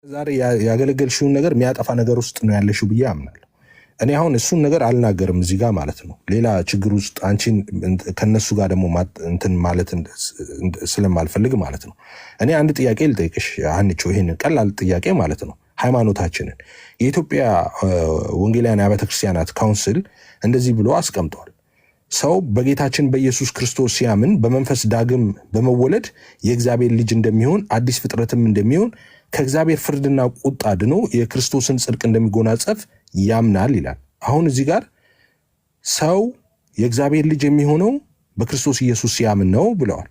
ዛሬ ያገለገልሽውን ነገር የሚያጠፋ ነገር ውስጥ ነው ያለሽው ብዬ አምናለሁ። እኔ አሁን እሱን ነገር አልናገርም እዚህ ጋር ማለት ነው። ሌላ ችግር ውስጥ አንቺን ከነሱ ጋር ደግሞ እንትን ማለት ስለማልፈልግ ማለት ነው። እኔ አንድ ጥያቄ ልጠይቅሽ አንቺ፣ ይሄንን ቀላል ጥያቄ ማለት ነው። ሃይማኖታችንን የኢትዮጵያ ወንጌላውያን አብያተ ክርስቲያናት ካውንስል እንደዚህ ብሎ አስቀምጧል። ሰው በጌታችን በኢየሱስ ክርስቶስ ሲያምን በመንፈስ ዳግም በመወለድ የእግዚአብሔር ልጅ እንደሚሆን አዲስ ፍጥረትም እንደሚሆን ከእግዚአብሔር ፍርድና ቁጣ ድኖ የክርስቶስን ጽድቅ እንደሚጎናጸፍ ያምናል ይላል። አሁን እዚህ ጋር ሰው የእግዚአብሔር ልጅ የሚሆነው በክርስቶስ ኢየሱስ ሲያምን ነው ብለዋል።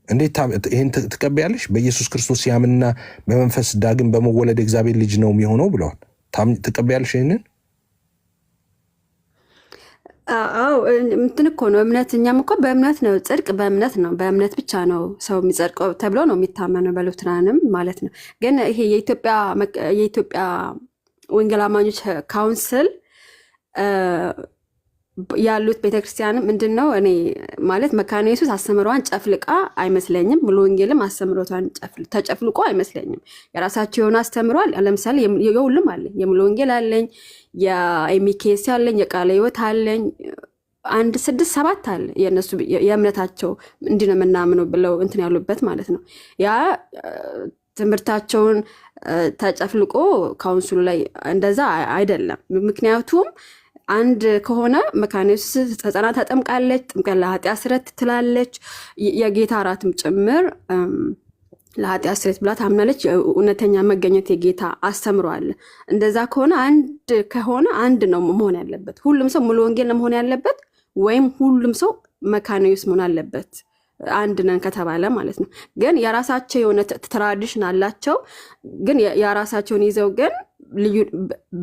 እንዴት ይሄን ትቀበያለሽ? በኢየሱስ ክርስቶስ ሲያምንና በመንፈስ ዳግም በመወለድ የእግዚአብሔር ልጅ ነው የሚሆነው ብለዋል። ትቀበያለሽ ይሄንን? አዎ እንትን እኮ ነው እምነት። እኛም እኮ በእምነት ነው፣ ጽድቅ በእምነት ነው፣ በእምነት ብቻ ነው ሰው የሚጸድቀው ተብሎ ነው የሚታመነው በሉትራንም ማለት ነው። ግን ይሄ የኢትዮጵያ ወንጌል አማኞች ካውንስል ያሉት ቤተክርስቲያንም ምንድን ነው እኔ ማለት መካነ ኢየሱስ አስተምሯን ጨፍልቃ አይመስለኝም። ሙሉ ወንጌልም አስተምሮቷን ተጨፍልቆ አይመስለኝም። የራሳቸው የሆነ አስተምሯል። ለምሳሌ የሁሉም አለኝ፣ የሙሉ ወንጌል አለኝ፣ የኤሚኬስ አለኝ፣ የቃለ ሕይወት አለኝ፣ 1 6 7 አለ። የነሱ የእምነታቸው እንዲህ ነው የምናምነው ብለው እንትን ያሉበት ማለት ነው። ያ ትምህርታቸውን ተጨፍልቆ ካውንስሉ ላይ እንደዛ አይደለም። ምክንያቱም አንድ ከሆነ መካነ ኢየሱስ ሕፃናት ተጠምቃለች፣ ጥምቀት ለኃጢአት ስርየት ትላለች፣ የጌታ እራትም ጭምር ለኃጢአት ስርየት ብላ ታምናለች። እውነተኛ መገኘት የጌታ አስተምሯል። እንደዛ ከሆነ አንድ ነው መሆን ያለበት። ሁሉም ሰው ሙሉ ወንጌል መሆን ያለበት ወይም ሁሉም ሰው መካነ ኢየሱስ መሆን አለበት፣ አንድ ነን ከተባለ ማለት ነው። ግን የራሳቸው የሆነ ትራዲሽን አላቸው። ግን የራሳቸውን ይዘው ግን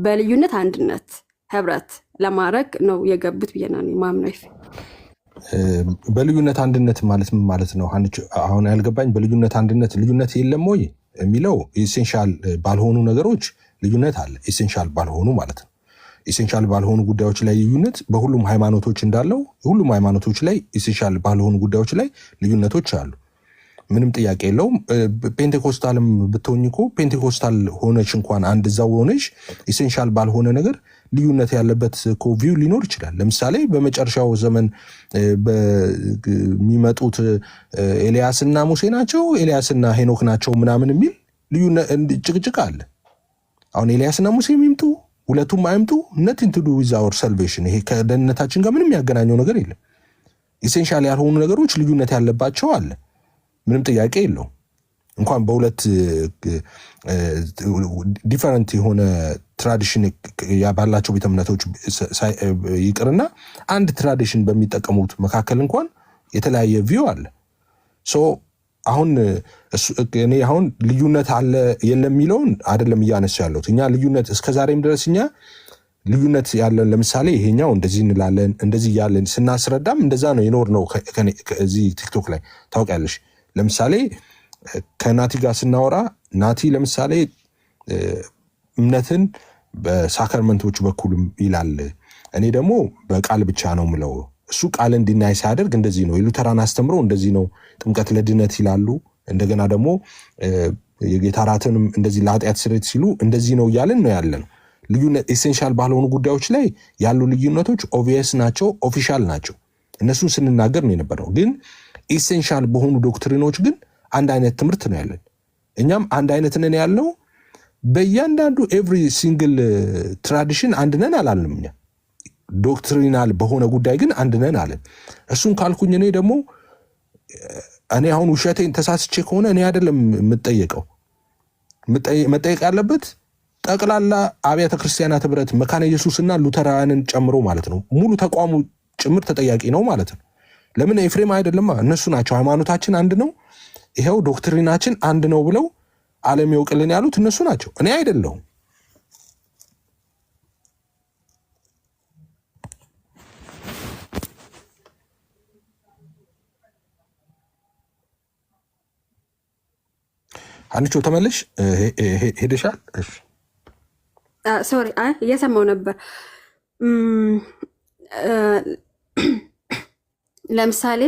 በልዩነት አንድነት ህብረት ለማድረግ ነው የገቡት ብዬ ነው ማምነው። በልዩነት አንድነት ማለት ምን ማለት ነው? አሁን ያልገባኝ በልዩነት አንድነት ልዩነት የለም ወይ የሚለው ኢሴንሻል ባልሆኑ ነገሮች ልዩነት አለ። ኢሴንሻል ባልሆኑ ማለት ነው። ኢሴንሻል ባልሆኑ ጉዳዮች ላይ ልዩነት በሁሉም ሃይማኖቶች እንዳለው ሁሉም ሃይማኖቶች ላይ ኢሴንሻል ባልሆኑ ጉዳዮች ላይ ልዩነቶች አሉ። ምንም ጥያቄ የለውም። ፔንቴኮስታልም ብትሆኝ እኮ ፔንቴኮስታል ሆነች እንኳን አንድ እዛው ሆነች ኢሴንሻል ባልሆነ ነገር ልዩነት ያለበት እኮ ቪው ሊኖር ይችላል። ለምሳሌ በመጨረሻው ዘመን በሚመጡት ኤልያስና ሙሴ ናቸው፣ ኤልያስና ሄኖክ ናቸው ምናምን የሚል ጭቅጭቅ አለ። አሁን ኤልያስና ሙሴ የሚምጡ ሁለቱም አይምጡ nothing to do with our salvation። ይሄ ከደህንነታችን ጋር ምንም ያገናኘው ነገር የለም። ኢሴንሻል ያልሆኑ ነገሮች ልዩነት ያለባቸው አለ። ምንም ጥያቄ የለውም። እንኳን በሁለት ዲፈረንት የሆነ ትራዲሽን ባላቸው ቤተ እምነቶች ይቅርና አንድ ትራዲሽን በሚጠቀሙት መካከል እንኳን የተለያየ ቪው አለ። ሶ አሁን እኔ አሁን ልዩነት አለ የለም የሚለውን አይደለም እያነሳ ያለሁት። እኛ ልዩነት እስከዛሬም ድረስ እኛ ልዩነት ያለን ለምሳሌ ይሄኛው እንደዚህ እንላለን እንደዚህ ያለን ስናስረዳም እንደዛ ነው የኖር ነው። ከዚህ ቲክቶክ ላይ ታውቂያለሽ። ለምሳሌ ከናቲ ጋር ስናወራ ናቲ ለምሳሌ እምነትን በሳክራመንቶች በኩል ይላል፣ እኔ ደግሞ በቃል ብቻ ነው ምለው። እሱ ቃል እንዲናይ ሲያደርግ እንደዚህ ነው። የሉተራን አስተምሮ እንደዚህ ነው። ጥምቀት ለድነት ይላሉ። እንደገና ደግሞ የጌታ እራትንም እንደዚህ ለኃጢአት ስርየት ሲሉ እንደዚህ ነው እያልን ነው ያለን። ልዩነት ኤሴንሻል ባልሆኑ ጉዳዮች ላይ ያሉ ልዩነቶች ኦብቪየስ ናቸው፣ ኦፊሻል ናቸው። እነሱን ስንናገር ነው የነበረው። ግን ኤሴንሻል በሆኑ ዶክትሪኖች ግን አንድ አይነት ትምህርት ነው ያለን። እኛም አንድ አይነት ነን ያለው በእያንዳንዱ ኤቭሪ ሲንግል ትራዲሽን አንድ ነን አላልንም። እኛ ዶክትሪናል በሆነ ጉዳይ ግን አንድ ነን አለን። እሱን ካልኩኝ እኔ ደግሞ እኔ አሁን ውሸቴን ተሳስቼ ከሆነ እኔ አይደለም የምጠየቀው። መጠየቅ ያለበት ጠቅላላ አብያተ ክርስቲያናት ህብረት መካነ ኢየሱስና ሉተራውያንን ጨምሮ ማለት ነው። ሙሉ ተቋሙ ጭምር ተጠያቂ ነው ማለት ነው። ለምን ኤፍሬም አይደለም? እነሱ ናቸው ሃይማኖታችን አንድ ነው፣ ይሄው ዶክትሪናችን አንድ ነው ብለው ዓለም ይወቅልን ያሉት እነሱ ናቸው፣ እኔ አይደለሁም። አንቺ ተመለሽ ሄደሻል? እሺ ሶሪ እየሰማው ነበር። ለምሳሌ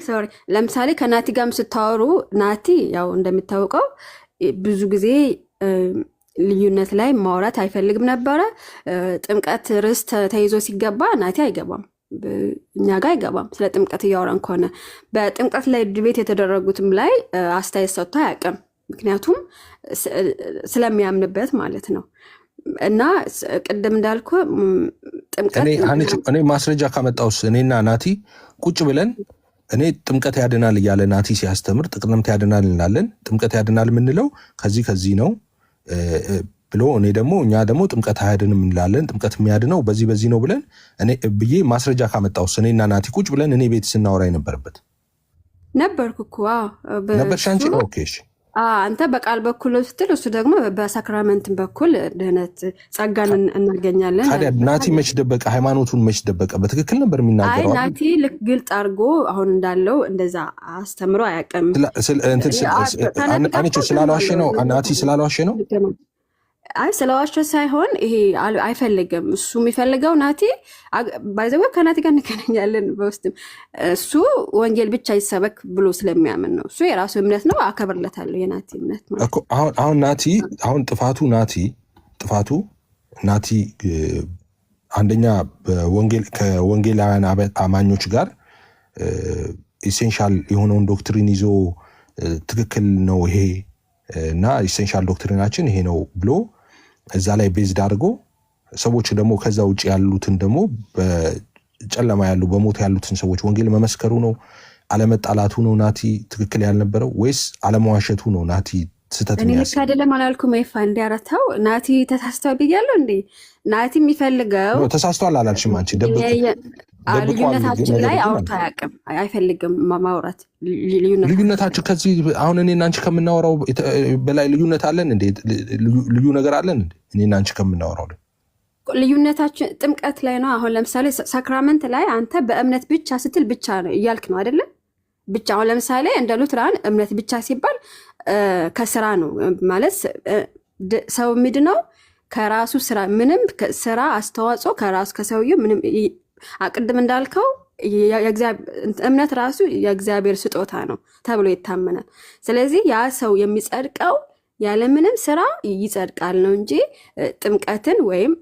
ሶሪ ለምሳሌ ከናቲ ጋርም ስታወሩ ናቲ ያው እንደሚታወቀው ብዙ ጊዜ ልዩነት ላይ ማውራት አይፈልግም ነበረ። ጥምቀት ርዕስ ተይዞ ሲገባ ናቲ አይገባም፣ እኛ ጋር አይገባም። ስለ ጥምቀት እያወራን ከሆነ በጥምቀት ላይ ድቤት የተደረጉትም ላይ አስተያየት ሰጥቶ አያውቅም። ምክንያቱም ስለሚያምንበት ማለት ነው። እና ቅድም እንዳልኩ ጥምቀት እኔ ማስረጃ ካመጣውስ እኔና ናቲ ቁጭ ብለን እኔ ጥምቀት ያድናል እያለ ናቲ ሲያስተምር ጥቅምት ያድናል እንላለን። ጥምቀት ያድናል የምንለው ከዚህ ነው ብሎ እኛ ደግሞ ጥምቀት አያድንም እንላለን። ጥምቀት የሚያድነው በዚህ ነው ብለን እኔ ብዬ ማስረጃ ካመጣውስ እኔና ናቲ ቁጭ ብለን እኔ ቤት ስናወራ የነበረበት ነበርኩ እኮ ነበርሽ አንቺ። ኦኬ እሺ አንተ በቃል በኩል ስትል እሱ ደግሞ በሳክራመንት በኩል ድህነት ጸጋን እናገኛለን። ታዲያ ናቲ መች ደበቀ? ሃይማኖቱን መች ደበቀ? በትክክል ነበር የሚናገረው። አይ ናቲ ልክ ግልጥ አድርጎ አሁን እንዳለው እንደዛ አስተምሮ አያውቅም። አንቺ ስላልዋሸ ነው ናቲ ስላልዋሸ ነው። አይ ስለዋሸ ሳይሆን ይሄ አይፈልግም። እሱ የሚፈልገው ናቲ ባይዘው ከናቲ ጋር እንገናኛለን በውስጥም እሱ ወንጌል ብቻ ይሰበክ ብሎ ስለሚያምን ነው። እሱ የራሱ እምነት ነው፣ አከብርለታለሁ የናቲ እምነት ማለት እኮ። አሁን ናቲ ጥፋቱ ናቲ አንደኛ ከወንጌላውያን አማኞች ጋር ኢሴንሻል የሆነውን ዶክትሪን ይዞ ትክክል ነው ይሄ እና ኢሴንሻል ዶክትሪናችን ይሄ ነው ብሎ እዛ ላይ ቤዝድ አድርጎ ሰዎች ደግሞ ከዛ ውጭ ያሉትን ደግሞ በጨለማ ያሉ በሞት ያሉትን ሰዎች ወንጌል መመስከሩ ነው አለመጣላቱ ነው ናቲ ትክክል ያልነበረው? ወይስ አለመዋሸቱ ነው ናቲ ስህተት ነው? እኔ ልክ አይደለም አላልኩም። ይፋ እንዲያረታው ናቲ ተሳስቷል ብያለሁ እንዴ? ናቲ የሚፈልገው ተሳስቷል አላልሽም አንቺ። ልዩነታችን ላይ አውርቶ አያውቅም፣ አይፈልግም ማውራት። ልዩነታችን ከዚህ አሁን እኔና አንቺ ከምናወራው በላይ ልዩነት አለን እንዴ? ልዩ ነገር አለን እንዴ? እኔና አንቺ ከምናወራው ልዩነታችን ጥምቀት ላይ ነው። አሁን ለምሳሌ ሳክራመንት ላይ አንተ በእምነት ብቻ ስትል ብቻ ነው እያልክ ነው አይደለም? ብቻ አሁን ለምሳሌ እንደ ሉትራን እምነት ብቻ ሲባል ከስራ ነው ማለት ሰው ምንድነው ከራሱ ስራ ምንም ስራ አስተዋጽኦ ከራሱ ከሰውየው ምንም አቅድም እንዳልከው እምነት ራሱ የእግዚአብሔር ስጦታ ነው ተብሎ ይታመናል። ስለዚህ ያ ሰው የሚጸድቀው ያለምንም ስራ ይጸድቃል ነው እንጂ ጥምቀትን ወይም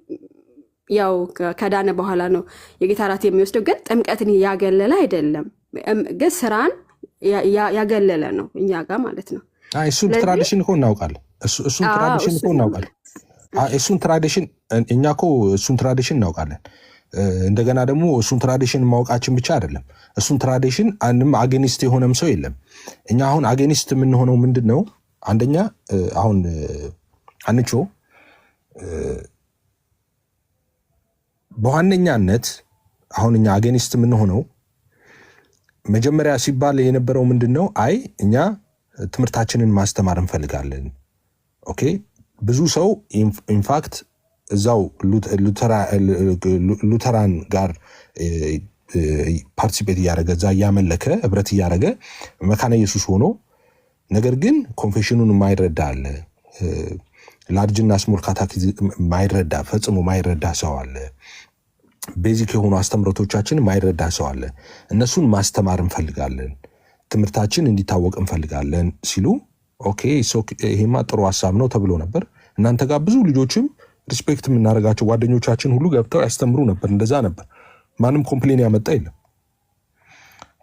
ያው ከዳነ በኋላ ነው የጌታ ራት የሚወስደው፣ ግን ጥምቀትን ያገለለ አይደለም፣ ግን ስራን ያገለለ ነው እኛ ጋር ማለት ነው። እሱን ትራዲሽን እኮ እናውቃለን። እሱን ትራዲሽን እኛ እኮ እሱን ትራዲሽን እናውቃለን። እንደገና ደግሞ እሱን ትራዲሽን ማወቃችን ብቻ አይደለም፣ እሱን ትራዲሽን አንድም አጌኒስት የሆነም ሰው የለም። እኛ አሁን አጌኒስት የምንሆነው ምንድን ነው? አንደኛ አሁን አንቾ በዋነኛነት አሁን እኛ አጌኒስት የምንሆነው መጀመሪያ ሲባል የነበረው ምንድን ነው? አይ እኛ ትምህርታችንን ማስተማር እንፈልጋለን። ኦኬ ብዙ ሰው ኢንፋክት እዛው ሉተራን ጋር ፓርቲሲፔት እያደረገ እዛ እያመለከ ህብረት እያደረገ መካነ ኢየሱስ ሆኖ ነገር ግን ኮንፌሽኑን ማይረዳ አለ። ላርጅና ስሞል ካታኪዝም ማይረዳ ፈጽሞ ማይረዳ ሰው አለ። ቤዚክ የሆኑ አስተምሮቶቻችን ማይረዳ ሰው አለ። እነሱን ማስተማር እንፈልጋለን፣ ትምህርታችን እንዲታወቅ እንፈልጋለን ሲሉ ኦኬ ይሄማ ጥሩ ሀሳብ ነው ተብሎ ነበር። እናንተ ጋር ብዙ ልጆችም ሪስፔክት የምናደርጋቸው ጓደኞቻችን ሁሉ ገብተው ያስተምሩ ነበር። እንደዛ ነበር። ማንም ኮምፕሌን ያመጣ የለም።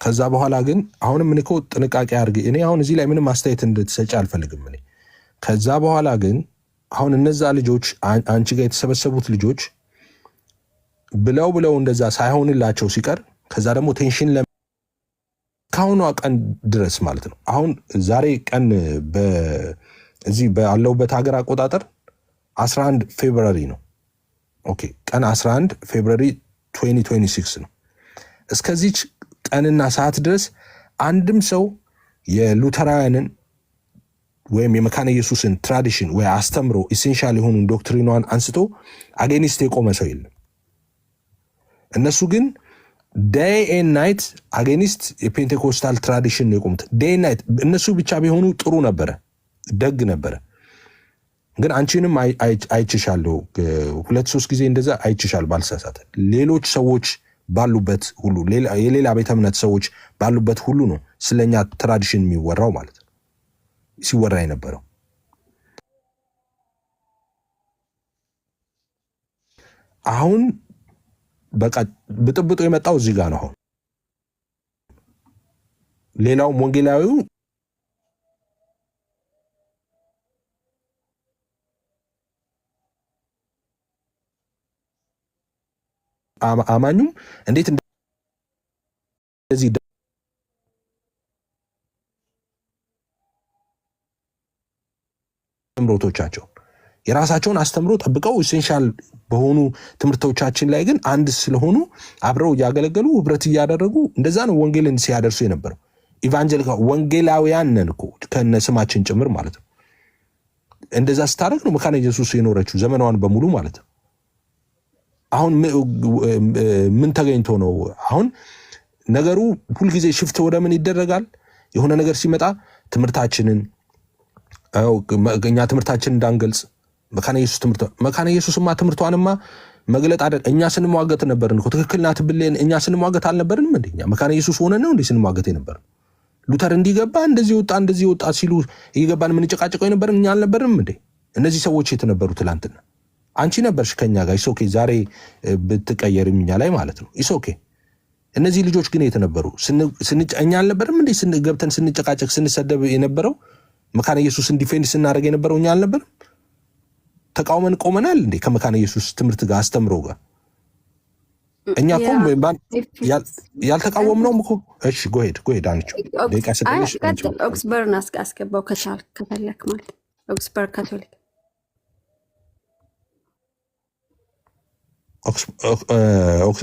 ከዛ በኋላ ግን አሁንም እኔ እኮ ጥንቃቄ አድርጌ እኔ አሁን እዚህ ላይ ምንም አስተያየት እንድትሰጪ አልፈልግም እኔ። ከዛ በኋላ ግን አሁን እነዛ ልጆች አንቺ ጋር የተሰበሰቡት ልጆች ብለው እንደዛ ሳይሆንላቸው ሲቀር ከዛ ደግሞ ቴንሽን ከአሁኗ ቀን ድረስ ማለት ነው። አሁን ዛሬ ቀን እዚህ ባለውበት ሀገር አቆጣጠር 11 ፌብሩዋሪ ነው። ኦኬ ቀን 11 ፌብሩዋሪ 2026 ነው። እስከዚች ቀንና ሰዓት ድረስ አንድም ሰው የሉተራውያንን ወይም የመካነ ኢየሱስን ትራዲሽን ወይ አስተምሮ ኢሴንሻል የሆኑን ዶክትሪኗን አንስቶ አጌኒስት የቆመ ሰው የለም። እነሱ ግን ዴይ ኤንድ ናይት አጌኒስት የፔንቴኮስታል ትራዲሽን የቆሙት ዴይ ኤንድ ናይት። እነሱ ብቻ ቢሆኑ ጥሩ ነበረ፣ ደግ ነበረ። ግን አንቺንም አይችሻለሁ 2-3 ጊዜ እንደዛ አይችሻል ባልሳሳት። ሌሎች ሰዎች ባሉበት ሁሉ የሌላ ቤተ እምነት ሰዎች ባሉበት ሁሉ ነው ስለኛ ትራዲሽን የሚወራው ማለት ነው ሲወራ የነበረው። አሁን በቃ ብጥብጡ የመጣው እዚህ ጋር ነው። አሁን ሌላው ወንጌላዊው አማኙም እንዴት እንደዚህ አስተምሮቶቻቸው የራሳቸውን አስተምሮ ጠብቀው ኢሴንሻል በሆኑ ትምህርቶቻችን ላይ ግን አንድ ስለሆኑ አብረው እያገለገሉ ህብረት እያደረጉ እንደዛ ነው ወንጌልን ሲያደርሱ የነበረው። ኢቫንጀሊካ ወንጌላውያን ነን እኮ ከነስማችን ጭምር ማለት ነው። እንደዛ ስታደርግ ነው መካነ ኢየሱስ የኖረችው ዘመናዋን በሙሉ ማለት ነው። አሁን ምን ተገኝቶ ነው? አሁን ነገሩ ሁልጊዜ ሽፍት ወደ ምን ይደረጋል? የሆነ ነገር ሲመጣ ትምህርታችንን እኛ ትምህርታችንን እንዳንገልጽ መካነ ኢየሱስማ ትምህርቷንማ መግለጥ አይደል? እኛ ስንሟገት ነበርን እኮ ትክክል ናት ብለን እኛ ስንሟገት አልነበርንም እንዴ? እኛ መካነ ኢየሱስ ሆነን ነው እንዴ ስንሟገት የነበርን? ሉተር እንዲገባ እንደዚህ ወጣ ሲሉ እየገባን የምንጨቃጨቀው የነበርን እኛ አልነበርንም እንዴ? እነዚህ ሰዎች የት ነበሩ ትላንትና? አንቺ ነበርሽ ከኛ ጋር ኢሶኬ። ዛሬ ብትቀየርም እኛ ላይ ማለት ነው ኢሶኬ። እነዚህ ልጆች ግን የት ነበሩ? እኛ አልነበርም እንዴ ገብተን ስንጨቃጨቅ ስንሰደብ የነበረው? መካነ ኢየሱስን ዲፌንድ ስናደርግ የነበረው እኛ አልነበርም? ተቃውመን ቆመናል እንዴ ከመካነ ኢየሱስ ትምህርት ጋር አስተምሮ ጋር? እኛ እኮ ያልተቃወምነውም እኮ። እሺ ጎሄድ አንቺ ደቂቃ ሰጠሽ። ኦክስበርን አስገባው ከቻልክ ከፈለክ ማለት ኦክስበርግ ካቶሊክ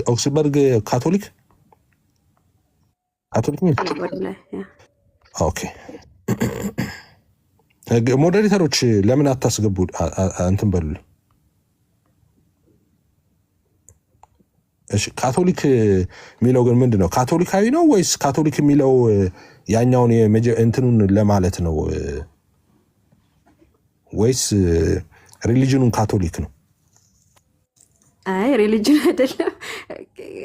ኦክስበርግ ካቶሊክ ኦኬ። ሞዴሬተሮች ለምን አታስገቡ? እንትን በሉ። እሺ ካቶሊክ የሚለው ግን ምንድን ነው? ካቶሊካዊ ነው ወይስ ካቶሊክ የሚለው ያኛውን እንትኑን ለማለት ነው ወይስ ሪሊጅኑን ካቶሊክ ነው? አይ ሪሊጅን አይደለም።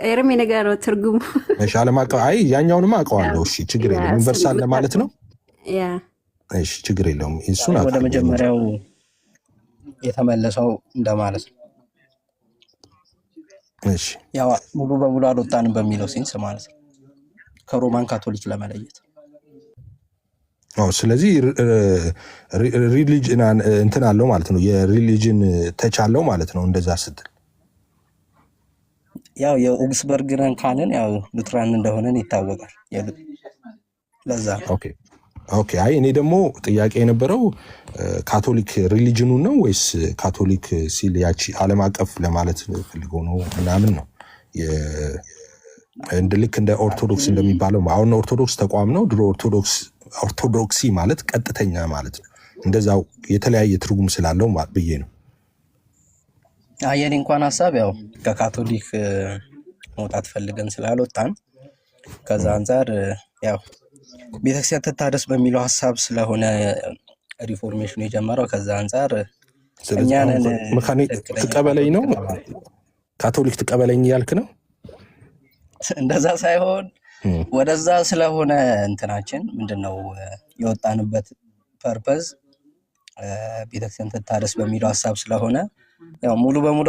ኤርሜ ነገር ነው ትርጉሙ። እሺ ዓለም አቀፍ አይ ያኛውንም አውቀዋለሁ። እሺ ችግር የለም። ዩኒቨርሳል ለማለት ነው። ያ እሺ ችግር የለውም። እሱን ወደ መጀመሪያው የተመለሰው እንደማለት ነው። እሺ ያው ሙሉ በሙሉ አልወጣንም በሚለው ሴንስ ማለት ነው ከሮማን ካቶሊክ ለመለየት። ስለዚህ ሪሊጅን እንትን አለው ማለት ነው። የሪሊጅን ተቻለው ማለት ነው። እንደዛ ስትል ያው የኦክስበርግን ካልን ያው ሉትራን እንደሆነን ይታወቃል። ለዛ ኦኬ። አይ እኔ ደግሞ ጥያቄ የነበረው ካቶሊክ ሪሊጅኑ ነው ወይስ ካቶሊክ ሲል ያቺ ዓለም አቀፍ ለማለት ፈልገው ነው ምናምን ነው። ልክ እንደ ኦርቶዶክስ እንደሚባለው አሁን ኦርቶዶክስ ተቋም ነው። ድሮ ኦርቶዶክሲ ማለት ቀጥተኛ ማለት ነው። እንደዛው የተለያየ ትርጉም ስላለው ብዬ ነው። የኔ እንኳን ሀሳብ ያው ከካቶሊክ መውጣት ፈልገን ስላልወጣን ከዛ አንጻር ያው ቤተክርስቲያን ትታደስ በሚለው ሀሳብ ስለሆነ ሪፎርሜሽኑ የጀመረው ከዛ አንጻር ትቀበለኝ ነው ካቶሊክ ትቀበለኝ ያልክ ነው። እንደዛ ሳይሆን ወደዛ ስለሆነ እንትናችን ምንድነው የወጣንበት ፐርፐዝ ቤተክርስቲያን ትታደስ በሚለው ሀሳብ ስለሆነ ያው ሙሉ በሙሉ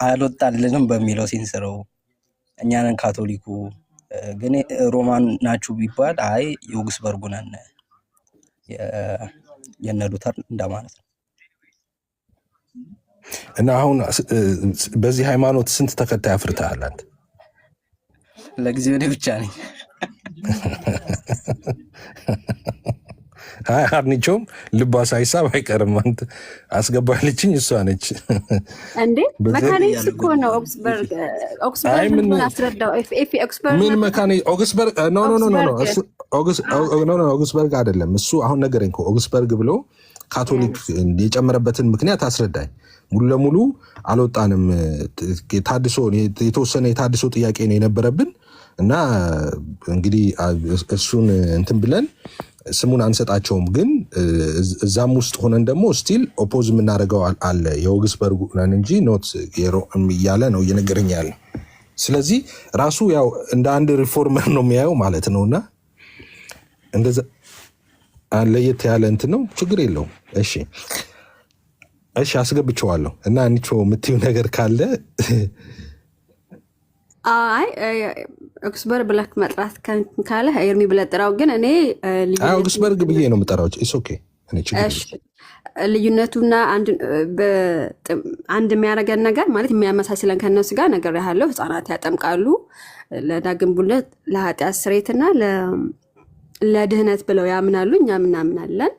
አልወጣልንም በሚለው ሲንስረው እኛንን ካቶሊኩ ግን ሮማን ናችሁ ቢባል አይ የኦክስበርጉ ነን የነ ሉተር እንደማለት ነው። እና አሁን በዚህ ሃይማኖት ስንት ተከታይ አፍርተሃል አንተ? ለጊዜው እኔ ብቻ ነኝ። አይ አርኒቾም ልቧ ሳይሳብ አይቀርም። አንተ አስገባለችኝ እሷ ነች እንዴ? መካኒክስ እኮ ነው ኦክስበርግ ምን አስረዳው። ኦክስበርግ ምን መካኒ ኦክስበርግ ኖ ኦክስበርግ አይደለም እሱ። አሁን ነገረኝ እኮ ኦክስበርግ ብሎ ካቶሊክ የጨመረበትን ምክንያት አስረዳኝ። ሙሉ ለሙሉ አልወጣንም። ታድሶ የተወሰነ የታድሶ ጥያቄ ነው የነበረብን እና እንግዲህ እሱን እንትን ብለን ስሙን አንሰጣቸውም። ግን እዛም ውስጥ ሆነን ደግሞ ስቲል ኦፖዝ የምናደርገው አለ የኦክስበርጉ ነን እንጂ ኖት እያለ ነው እየነገረኝ ያለ ስለዚህ ራሱ ያው እንደ አንድ ሪፎርመር ነው የሚያየው ማለት ነውና እንደዛ ለየት ያለ እንትን ነው። ችግር የለውም። እሺ አስገብቼዋለሁ እና አንቺ የምትይው ነገር ካለ አይ ኦክስበርግ ብለህ መጥራት ካለ ኤርሚ ብለህ ጥራው። ግን እኔ ኦክስበርግ ብዬ ነው የምጠራው። ኦኬ ልዩነቱና አንድ የሚያደርገን ነገር ማለት የሚያመሳስለን ከነሱ ጋር ነገር ያለው ህፃናት ያጠምቃሉ ለዳግም ውልደት ለኃጢአት ስርየትና ለድህነት ብለው ያምናሉ። እኛ ምናምናለን።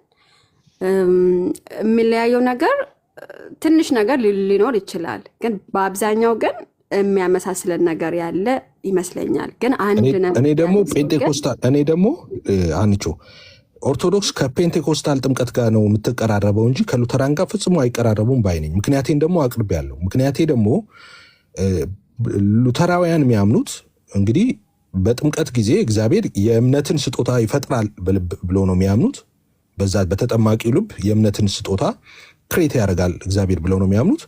የሚለያየው ነገር ትንሽ ነገር ሊኖር ይችላል፣ ግን በአብዛኛው ግን የሚያመሳስለን ነገር ያለ ይመስለኛል። ግን እኔ ደግሞ ፔንቴኮስታል አንቺ ኦርቶዶክስ ከፔንቴኮስታል ጥምቀት ጋር ነው የምትቀራረበው እንጂ ከሉተራን ጋር ፍጽሞ አይቀራረቡም ባይነኝ። ምክንያቴን ደግሞ አቅርቤያለሁ። ምክንያቴ ደግሞ ሉተራውያን የሚያምኑት እንግዲህ በጥምቀት ጊዜ እግዚአብሔር የእምነትን ስጦታ ይፈጥራል ብሎ ነው የሚያምኑት። በዛ በተጠማቂ ልብ የእምነትን ስጦታ ክሬት ያደርጋል እግዚአብሔር ብለው ነው የሚያምኑት።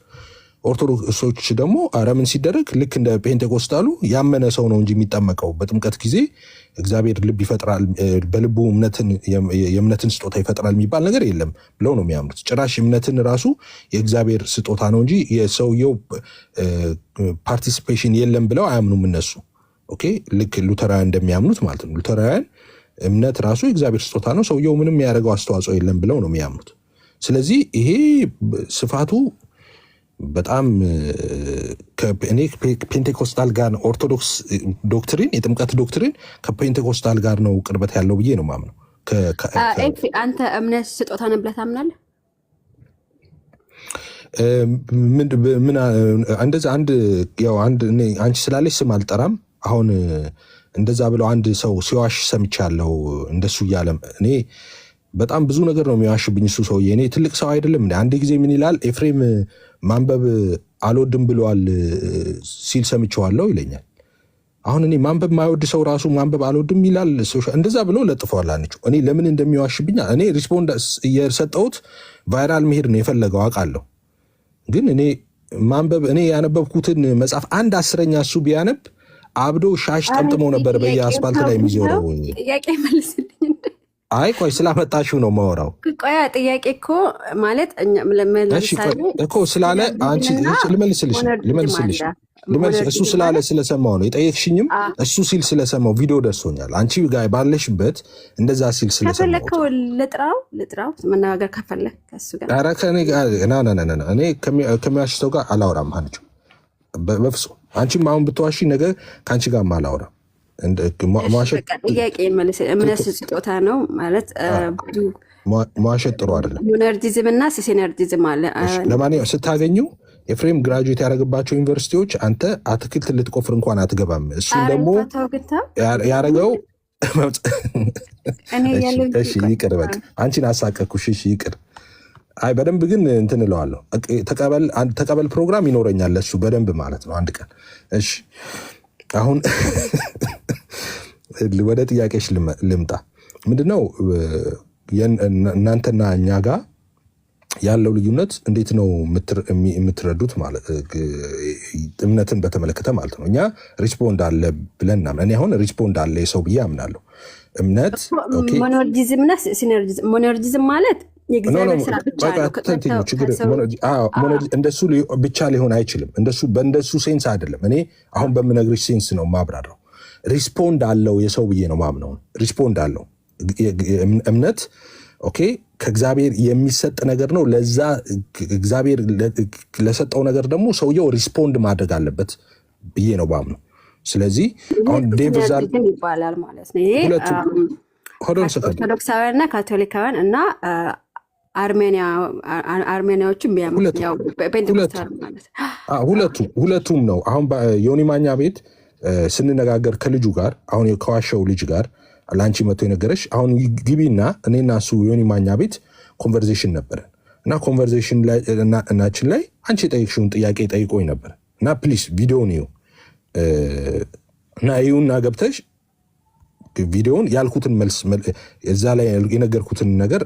ኦርቶዶክሶች ደግሞ አረምን ሲደረግ ልክ እንደ ፔንቴኮስታሉ ያመነ ሰው ነው እንጂ የሚጠመቀው በጥምቀት ጊዜ እግዚአብሔር ልብ ይፈጥራል፣ በልቡ የእምነትን ስጦታ ይፈጥራል የሚባል ነገር የለም ብለው ነው የሚያምኑት። ጭራሽ እምነትን ራሱ የእግዚአብሔር ስጦታ ነው እንጂ የሰውየው ፓርቲሲፔሽን የለም ብለው አያምኑም እነሱ። ኦኬ ልክ ሉተራውያን እንደሚያምኑት ማለት ነው። ሉተራውያን እምነት ራሱ የእግዚአብሔር ስጦታ ነው፣ ሰውየው ምንም ያደረገው አስተዋጽኦ የለም ብለው ነው የሚያምኑት። ስለዚህ ይሄ ስፋቱ በጣም እኔ ፔንቴኮስታል ጋር ኦርቶዶክስ ዶክትሪን የጥምቀት ዶክትሪን ከፔንቴኮስታል ጋር ነው ቅርበት ያለው ብዬ ነው ማምነው። አንተ እምነት ስጦታ ነው ብለህ ታምናለህ? እንደዛ አንቺ ስላለች ስም አልጠራም። አሁን እንደዛ ብለው አንድ ሰው ሲዋሽ ሰምቻለሁ። እንደሱ እያለም እኔ በጣም ብዙ ነገር ነው የሚዋሽብኝ እሱ ሰውዬ። እኔ ትልቅ ሰው አይደለም። አንድ ጊዜ ምን ይላል ኤፍሬም ማንበብ አልወድም ብለዋል ሲል ሰምቼዋለሁ ይለኛል። አሁን እኔ ማንበብ ማይወድ ሰው ራሱ ማንበብ አልወድም ይላል። እንደዛ ብሎ ለጥፈዋል። እኔ ለምን እንደሚዋሽብኝ እኔ ሪስፖንድ እየሰጠሁት ቫይራል መሄድ ነው የፈለገው አውቃለሁ። ግን እኔ ማንበብ እኔ ያነበብኩትን መጽሐፍ 1/10 እሱ ቢያነብ አብዶ ሻሽ ጠምጥሞ ነበር በየአስፓልት ላይ የሚዞረው። ጥያቄ መልስልኝ። አይ ቆይ ስላመጣሽው ነው ማወራው። ቆይ ጥያቄ እኮ ማለት እኮ ስላለ አንቺ ልመልስልሽ እሱ ስላለ ስለሰማው ነው የጠየቅሽኝም። እሱ ሲል ስለሰማው ቪዲዮ ደርሶኛል። አንቺ ጋር ባለሽበት እንደዛ ሲል ስለሰማው ከፈለከው ልጥራው መነጋገር ከፈለክ ከሱ ጋር ኧረ ከኔ ጋር እኔ ከሚያሽተው ጋር አላወራም። አንቺ በፍጹም አንቺም አሁን ብትዋሺ ነገር ከአንቺ ጋር አላወራም። ጥያቄ መልስ እምነት ስጦታ ነው ማለት መዋሸት ጥሩ አይደለም። ዩነርጂዝም እና ሲነርጂዝም አለ። ለማንኛውም ስታገኙ ኤፍሬም ግራጁዌት ያደረግባቸው ዩኒቨርሲቲዎች አንተ አትክልት ልትቆፍር እንኳን አትገባም። እሱም ደግሞ ያደረገው ይቅር በቃ አንቺን አሳቀኩሽ። ይቅር አይ በደንብ ግን እንትን እለዋለሁ። ተቀበል ፕሮግራም ይኖረኛል ለሱ በደንብ ማለት ነው አንድ ቀን። እሺ አሁን ወደ ጥያቄሽ ልምጣ። ምንድነው እናንተና እኛ ጋር ያለው ልዩነት እንዴት ነው የምትረዱት? ማለት እምነትን በተመለከተ ማለት ነው። እኛ ሪስፖንድ አለ ብለን እናምን። እኔ አሁን ሪስፖንድ አለ የሰው ብዬ አምናለሁ። እምነት ሞኖርጂዝምና ሲነርጂዝም። ሞኖርጂዝም ማለት የእግዚአብሔር ስራ ብቻ ነው። እንደሱ ብቻ ሊሆን አይችልም። በእንደሱ ሴንስ አይደለም። እኔ አሁን በምነግርሽ ሴንስ ነው ማብራራው። ሪስፖንድ አለው የሰው ብዬ ነው ማምነው። ሪስፖንድ አለው እምነት ኦኬ ከእግዚአብሔር የሚሰጥ ነገር ነው። ለዛ እግዚአብሔር ለሰጠው ነገር ደግሞ ሰውየው ሪስፖንድ ማድረግ አለበት ብዬ ነው ባምነው። ስለዚህ አሁን ዴቪዛል ይባላል ማለት ነው። ይሄ ኦርቶዶክሳውያንና ካቶሊካውያን እና አርሜኒያዎችም ሁለቱም ነው። አሁን ዮኒ ማኛ ቤት ስንነጋገር ከልጁ ጋር አሁን ከዋሻው ልጅ ጋር ለአንቺ መጥቶ የነገረሽ አሁን ግቢና እኔና እሱ ዮኒ ማኛ ቤት ኮንቨርዜሽን ነበረን እና ኮንቨርዜሽን እናችን ላይ አንቺ የጠየቅሽውን ጥያቄ ጠይቆኝ ነበር እና ፕሊስ ቪዲዮን ይዩ እና ይዩና ገብተሽ ቪዲዮን ያልኩትን መልስ እዛ ላይ የነገርኩትን ነገር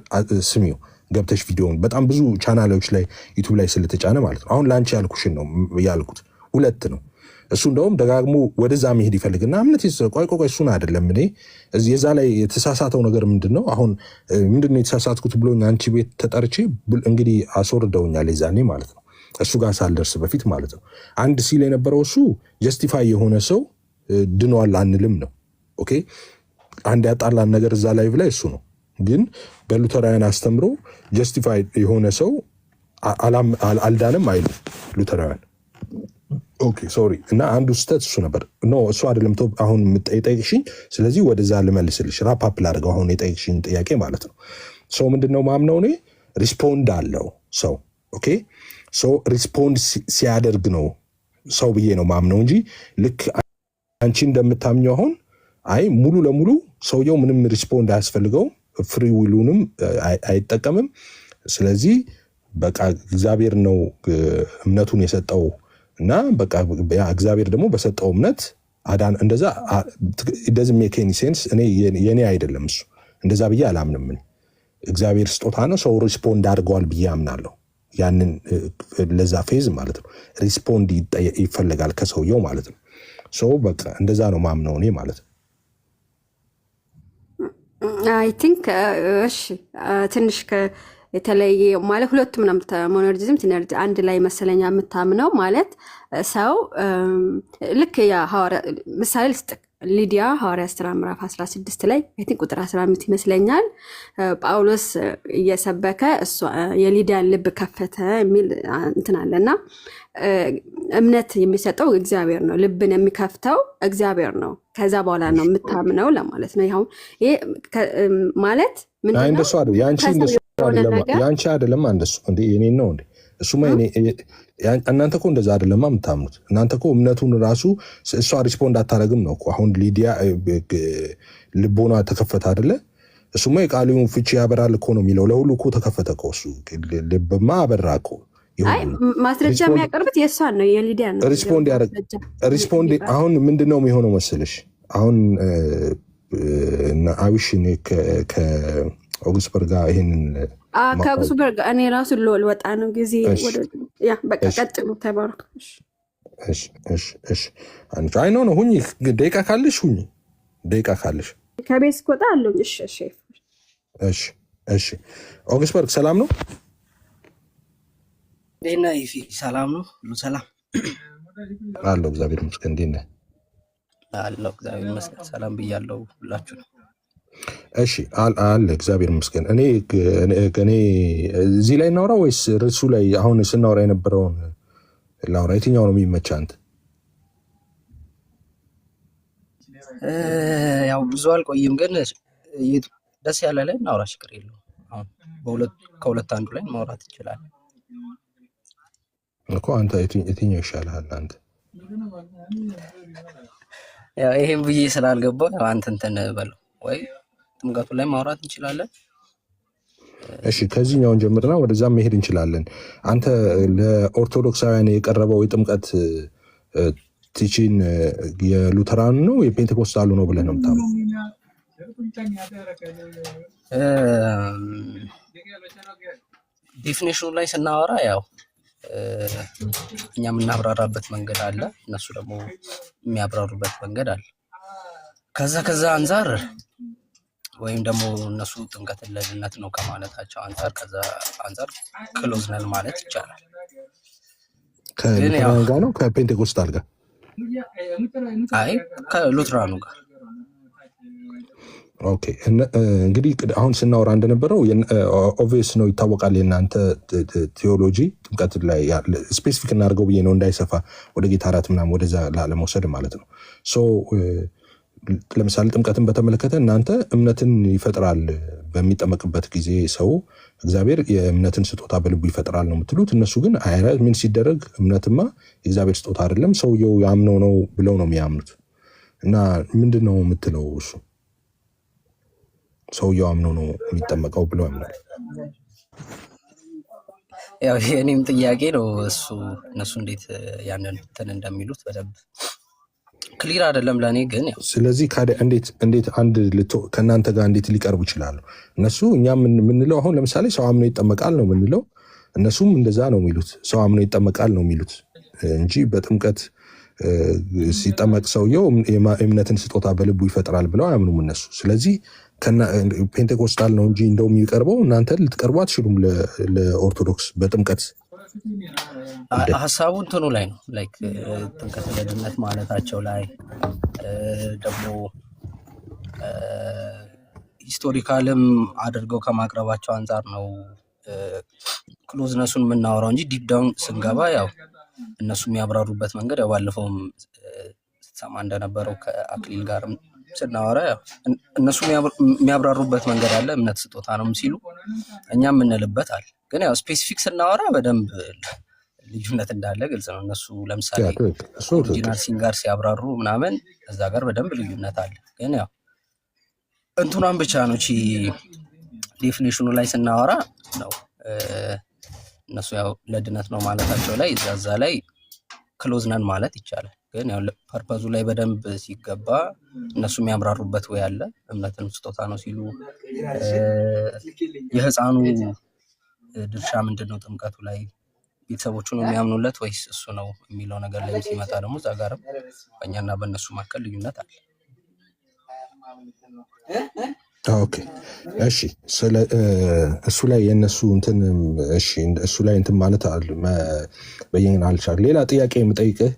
ስሚው ገብተሽ ቪዲዮን በጣም ብዙ ቻናሎች ላይ ዩቱብ ላይ ስለተጫነ ማለት ነው። አሁን ለአንቺ ያልኩሽን ነው ያልኩት። ሁለት ነው እሱ እንደውም ደጋግሞ ወደዛ መሄድ ይፈልግና እምነት ቆይ እሱን አይደለም እኔ የዛ ላይ የተሳሳተው ነገር ምንድን ነው? አሁን ምንድን ነው የተሳሳትኩት ብሎኝ አንቺ ቤት ተጠርቼ እንግዲህ አስወርደውኛል የዛኔ ማለት ነው። እሱ ጋር ሳልደርስ በፊት ማለት ነው። አንድ ሲል የነበረው እሱ ጀስቲፋይ የሆነ ሰው ድኗል አንልም ነው። ኦኬ አንድ ያጣላን ነገር እዛ ላይቭ ላይ እሱ ነው። ግን በሉተራውያን አስተምሮ ጀስቲፋይ የሆነ ሰው አልዳንም አይሉም ሉተራውያን። ኦኬ ሶሪ። እና አንዱ ስህተት እሱ ነበር። ኖ እሱ አይደለም አሁን የጠየቅሽኝ። ስለዚህ ወደዛ ልመልስልሽ፣ ራፓፕ ላድርገው አሁን የጠየቅሽኝ ጥያቄ ማለት ነው። ሰው ምንድነው ማምነው እኔ ሪስፖንድ አለው ሰው። ኦኬ ሰው ሪስፖንድ ሲያደርግ ነው ሰው ብዬ ነው ማምነው እንጂ ልክ አንቺ እንደምታምኘው አሁን አይ ሙሉ ለሙሉ ሰውየው ምንም ሪስፖንድ አያስፈልገውም፣ ፍሪ ዊሉንም አይጠቀምም። ስለዚህ በቃ እግዚአብሔር ነው እምነቱን የሰጠው እና በቃ እግዚአብሔር ደግሞ በሰጠው እምነት አዳን። እንደዛ doesn't make any sense። እኔ የኔ አይደለም እሱ፣ እንደዛ ብዬ አላምንም። እግዚአብሔር ስጦታ ነው፣ ሰው ሪስፖንድ አድርገዋል ብዬ አምናለሁ። ያንን ለዛ ፌዝ ማለት ነው ሪስፖንድ ይፈልጋል ከሰውየው ማለት ነው። ሰው በቃ እንደዛ ነው ማምነው እኔ ማለት ነው። አይ ቲንክ እሺ ትንሽ የተለየ ማለት ሁለቱም ነው ሞኖርጂዝም ሲነርጂ አንድ ላይ መሰለኛ የምታምነው ማለት ሰው ልክ ምሳሌ ልስጥ። ሊዲያ ሐዋርያት ሥራ ምዕራፍ 16 ላይ አይ ቲንክ ቁጥር 15 ይመስለኛል ጳውሎስ እየሰበከ የሊዲያን ልብ ከፈተ የሚል እንትን አለና እምነት የሚሰጠው እግዚአብሔር ነው፣ ልብን የሚከፍተው እግዚአብሔር ነው። ከዛ በኋላ ነው የምታምነው ለማለት ነው። ይሄው ይሄ ማለት ምንድነው? እንደሱ አይደል ያንቺ አይደለም እንደሱ እንዴ የኔ ነው እንዴ? እሱማ እናንተ እኮ እንደዛ አይደለም የምታምኑት። እናንተ እኮ እምነቱን ራሱ እሷ ሪስፖንድ አታረግም ነው እኮ። አሁን ሊዲያ ልቦና ተከፈተ አይደለ? እሱማ የቃሉን ፍቺ ያበራል እኮ ነው የሚለው። ለሁሉ እኮ ተከፈተ እኮ እሱ ልብማ አበራ እኮ። አይ ማስረጃ የሚያቀርቡት የእሷን ነው የሊዲያ ነው። ሪስፖንድ አሁን ምንድነው የሚሆነው መሰለሽ? አሁን አዊሽን ከኦግስበርግ ጋር ይሄንን ከኦግስበርግ እኔ ራሱ ልወጣ ነው ጊዜ በቃ ቀጥሉ ተባረኩ። እሺ አይ ነው ሁኚ፣ ደቂቃ ካለሽ ሁኚ፣ ደቂቃ ካለሽ ከቤት ስወጣ አለኝ። እሺ ኦግስበርግ ሰላም ነው? ዴና ይፊ ሰላም ነው? ሁሉ ሰላም አለው። እግዚአብሔር ይመስገን። እንዴት ነህ? አለው እግዚአብሔር ይመስገን። ሰላም ብያለሁ ሁላችሁ ነው። እሺ አለ እግዚአብሔር ይመስገን። እኔ እዚህ ላይ እናውራ ወይስ ርዕሱ ላይ አሁን ስናወራ የነበረውን ላውራ? የትኛው ነው የሚመቻ አንተ? ያው ብዙ አልቆይም፣ ግን ደስ ያለ ላይ እናውራ፣ ችግር የለውም። አሁን ከሁለት አንዱ ላይ ማውራት ይችላል እኮ። አንተ የትኛው ይሻልሃል አንተ? ያው ይሄን ብዬ ስላልገባው ያው አንተ እንትን በለው ወይ ጥምቀቱ ላይ ማውራት እንችላለን። እሺ ከዚህኛውን ጀምርና ወደዛም መሄድ እንችላለን። አንተ ለኦርቶዶክሳውያን የቀረበው የጥምቀት ቲቺን የሉተራን ነው የፔንቴኮስታሉ ነው ብለህ ነው የምታምነው? ዴፊኒሽኑ ላይ ስናወራ ያው እኛ የምናብራራበት መንገድ አለ፣ እነሱ ደግሞ የሚያብራሩበት መንገድ አለ። ከዛ አንጻር ወይም ደግሞ እነሱ ጥምቀትን ለድነት ነው ከማለታቸው አንጻር ከዛ አንጻር ክሎዝ ነን ማለት ይቻላል። ከሉተራን ጋር ነው ከፔንቴኮስታል ጋር? አይ ከሉትራኑ ጋር። ኦኬ እንግዲህ አሁን ስናወራ እንደነበረው ኦብቪየስ ነው ይታወቃል። የእናንተ ቴዎሎጂ ጥምቀት ላይ ስፔሲፊክ እናድርገው ብዬ ነው እንዳይሰፋ ወደ ጌታ እራት ምናምን ወደዛ ላለመውሰድ ማለት ነው። ለምሳሌ ጥምቀትን በተመለከተ እናንተ እምነትን ይፈጥራል በሚጠመቅበት ጊዜ ሰው እግዚአብሔር የእምነትን ስጦታ በልቡ ይፈጥራል ነው የምትሉት። እነሱ ግን ምን ሲደረግ እምነትማ የእግዚአብሔር ስጦታ አይደለም ሰውየው ያምነው ነው ብለው ነው የሚያምኑት። እና ምንድን ነው የምትለው እሱ? ሰውየው አምነው ነው የሚጠመቀው ብለው ያምናል። ያው የኔም ጥያቄ ነው እሱ። እነሱ እንዴት ያንን እንትን እንደሚሉት በደንብ ክሊር አይደለም ለእኔ ግን ያው ስለዚህ እንዴት አንድ ከእናንተ ጋር እንዴት ሊቀርቡ ይችላሉ? እነሱ እኛ የምንለው አሁን ለምሳሌ ሰው አምኖ ይጠመቃል ነው የምንለው፣ እነሱም እንደዛ ነው የሚሉት፣ ሰው አምኖ ይጠመቃል ነው የሚሉት እንጂ በጥምቀት ሲጠመቅ ሰውየው የእምነትን ስጦታ በልቡ ይፈጥራል ብለው አያምኑም እነሱ። ስለዚህ ፔንቴኮስታል ነው እንጂ እንደው የሚቀርበው እናንተ ልትቀርቡ አትችሉም ለኦርቶዶክስ በጥምቀት ሀሳቡ እንትኑ ላይ ነው ላይክ ጥምቀት ለድነት ማለታቸው ላይ ደግሞ ሂስቶሪካልም አድርገው ከማቅረባቸው አንጻር ነው ክሎዝነሱን የምናወራው እንጂ ዲፕ ዳውን ስንገባ ያው እነሱ የሚያብራሩበት መንገድ ያው ባለፈውም ስትሰማ እንደነበረው ከአክሊል ጋርም ስናወራ ያው እነሱ የሚያብራሩበት መንገድ አለ። እምነት ስጦታ ነው ሲሉ እኛ የምንልበት አለ። ግን ያው ስፔሲፊክ ስናወራ በደንብ ልዩነት እንዳለ ግልጽ ነው። እነሱ ለምሳሌ ኦሪጂናል ሲንጋር ሲያብራሩ ምናምን እዛ ጋር በደንብ ልዩነት አለ። ግን ያው እንትኗን ብቻ ነው ቺ ዴፊኒሽኑ ላይ ስናወራ ነው እነሱ ያው ለድነት ነው ማለታቸው ላይ እዛ ላይ ክሎዝ ነን ማለት ይቻላል። ግን ያው ፐርፐዙ ላይ በደንብ ሲገባ እነሱ የሚያብራሩበት ወይ አለ። እምነትን ስጦታ ነው ሲሉ የህፃኑ ድርሻ ምንድን ነው ጥምቀቱ ላይ ቤተሰቦቹ ነው የሚያምኑለት ወይስ እሱ ነው የሚለው ነገር ላይ ሲመጣ ደግሞ እዛ ጋርም በእኛና በእነሱ መካከል ልዩነት አለ። ኦኬ እሺ፣ ስለ እሱ ላይ የነሱ እንትን እሺ፣ እሱ ላይ እንትን ማለት በየን አልቻል። ሌላ ጥያቄ የምጠይቅህ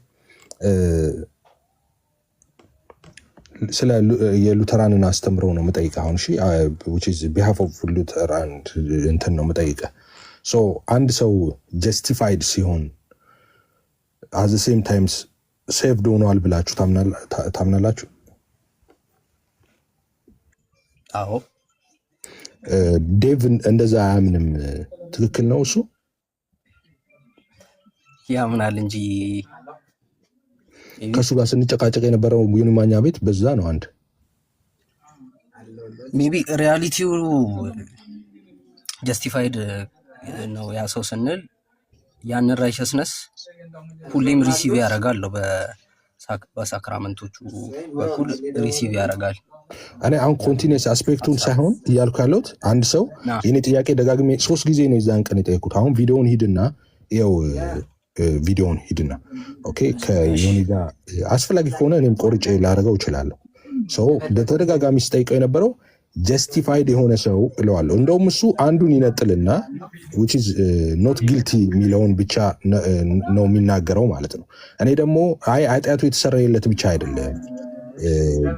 ስለ የሉተራንን አስተምሮ ነው የምጠይቅህ አሁን። እሺ which is behalf of ሉተራን እንትን ነው የምጠይቅህ። ሶ አንድ ሰው ጀስቲፋይድ ሲሆን at the same times saved ሆኗል ብላችሁ ታምናላችሁ? አዎ። ዴቭ እንደዛ አያምንም። ትክክል ነው እሱ? ያምናል እንጂ ከእሱ ጋር ስንጨቃጨቅ የነበረው ዩኒማኛ ቤት በዛ ነው። አንድ ሜቢ ሪያሊቲው ጀስቲፋይድ ነው ያ ሰው ስንል ያንን ራይቸስነስ ሁሌም ሪሲቭ ያደርጋል ነው በሳክራመንቶቹ በኩል ሪሲቭ ያደርጋል። እኔ አሁን ኮንቲኒየስ አስፔክቱን ሳይሆን እያልኩ ያለሁት አንድ ሰው የኔ ጥያቄ ደጋግሜ 3 ጊዜ ነው የዛን ቀን የጠየኩት። አሁን ቪዲዮውን ሂድና ይኸው ቪዲዮውን ሂድና ኦኬ ከዮኒ ጋር አስፈላጊ ከሆነ እኔም ቆርጬ ላደርገው እችላለሁ። ሰው በተደጋጋሚ ስጠይቀው የነበረው ጀስቲፋይድ የሆነ ሰው እለዋለሁ። እንደውም እሱ አንዱን ይነጥልና which is not guilty የሚለውን ብቻ ነው የሚናገረው ማለት ነው። እኔ ደግሞ ኃጢአቱ የተሰረየለት ብቻ አይደለም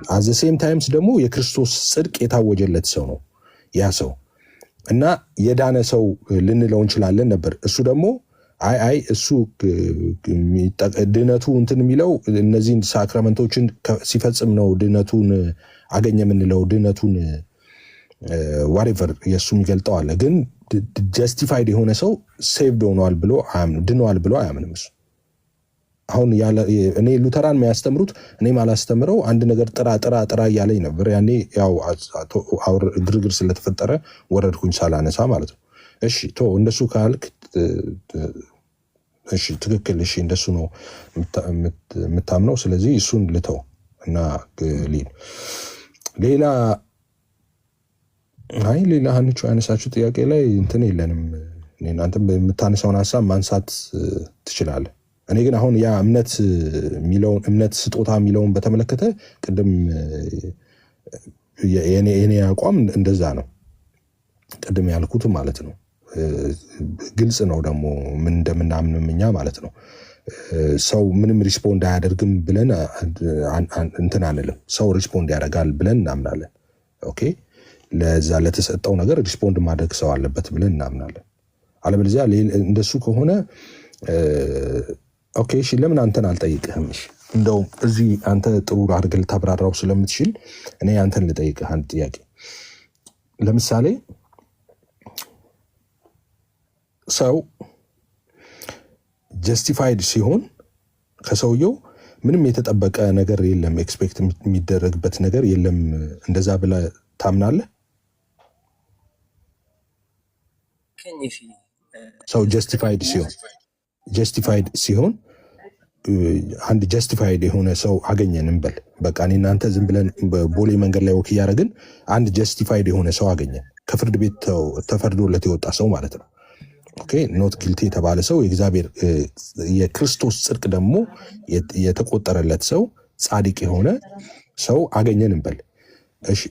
at the same times ደግሞ የክርስቶስ ጽድቅ የታወጀለት ሰው ነው ያ ሰው እና የዳነ ሰው ልንለው እንችላለን ነበር። እሱ ደግሞ እሱ ድነቱ እንትን የሚለው እነዚህን ሳክራመንቶችን ሲፈጽም ነው ድነቱን አገኘ የምንለው። ድነቱን ዋሬቨር የእሱ የሚገልጠው አለ። ግን ጀስቲፋይድ የሆነ ሰው ሴቭድ ሆኗል ብሎ ድነዋል ብሎ አያምንም እሱ። አሁን እኔ ሉተራን የሚያስተምሩት እኔም አላስተምረው አንድ ነገር ጥራ እያለኝ ነበር። ያኔ ያው ግርግር ስለተፈጠረ ወረድኩኝ ሳላነሳ ማለት ነው። እሺ እንደሱ ካልክ እሺ ትክክል። እሺ እንደሱ ነው የምታምነው። ስለዚህ እሱን ልተው እና ሌላ ሀንቹ ያነሳችሁ ጥያቄ ላይ እንትን የለንም። እናንተ የምታነሳውን ሀሳብ ማንሳት ትችላለህ። እኔ ግን አሁን ያ እምነት ስጦታ የሚለውን በተመለከተ ቅድም የኔ አቋም እንደዛ ነው፣ ቅድም ያልኩት ማለት ነው። ግልጽ ነው ደግሞ ምን እንደምናምንም እኛ ማለት ነው። ሰው ምንም ሪስፖንድ አያደርግም ብለን እንትን አንልም። ሰው ሪስፖንድ ያደርጋል ብለን እናምናለን። ኦኬ ለዛ ለተሰጠው ነገር ሪስፖንድ ማድረግ ሰው አለበት ብለን እናምናለን። አለበለዚያ እንደሱ ከሆነ ኦኬ እሺ ለምን አንተን አልጠይቅህም? እሺ እንደው እዚህ አንተ ጥሩ አድርገህ ልታብራራው ስለምትችል እኔ አንተን ልጠይቅህ አንድ ጥያቄ። ለምሳሌ ሰው ጀስቲፋይድ ሲሆን ከሰውየው ምንም የተጠበቀ ነገር የለም፣ ኤክስፔክት የሚደረግበት ነገር የለም። እንደዛ ብለህ ታምናለህ? ሰው ጀስቲፋይድ ሲሆን አንድ ጀስቲፋይድ የሆነ ሰው አገኘን እንበል። በቃ እኔ እናንተ ዝም ብለን በቦሌ መንገድ ላይ ወክ እያደረግን አንድ ጀስቲፋይድ የሆነ ሰው አገኘን፣ ከፍርድ ቤት ተፈርዶለት የወጣ ሰው ማለት ነው። ኦኬ ኖት ጊልቲ የተባለ ሰው የእግዚአብሔር የክርስቶስ ጽድቅ ደግሞ የተቆጠረለት ሰው ጻድቅ የሆነ ሰው አገኘን እንበል። እሺ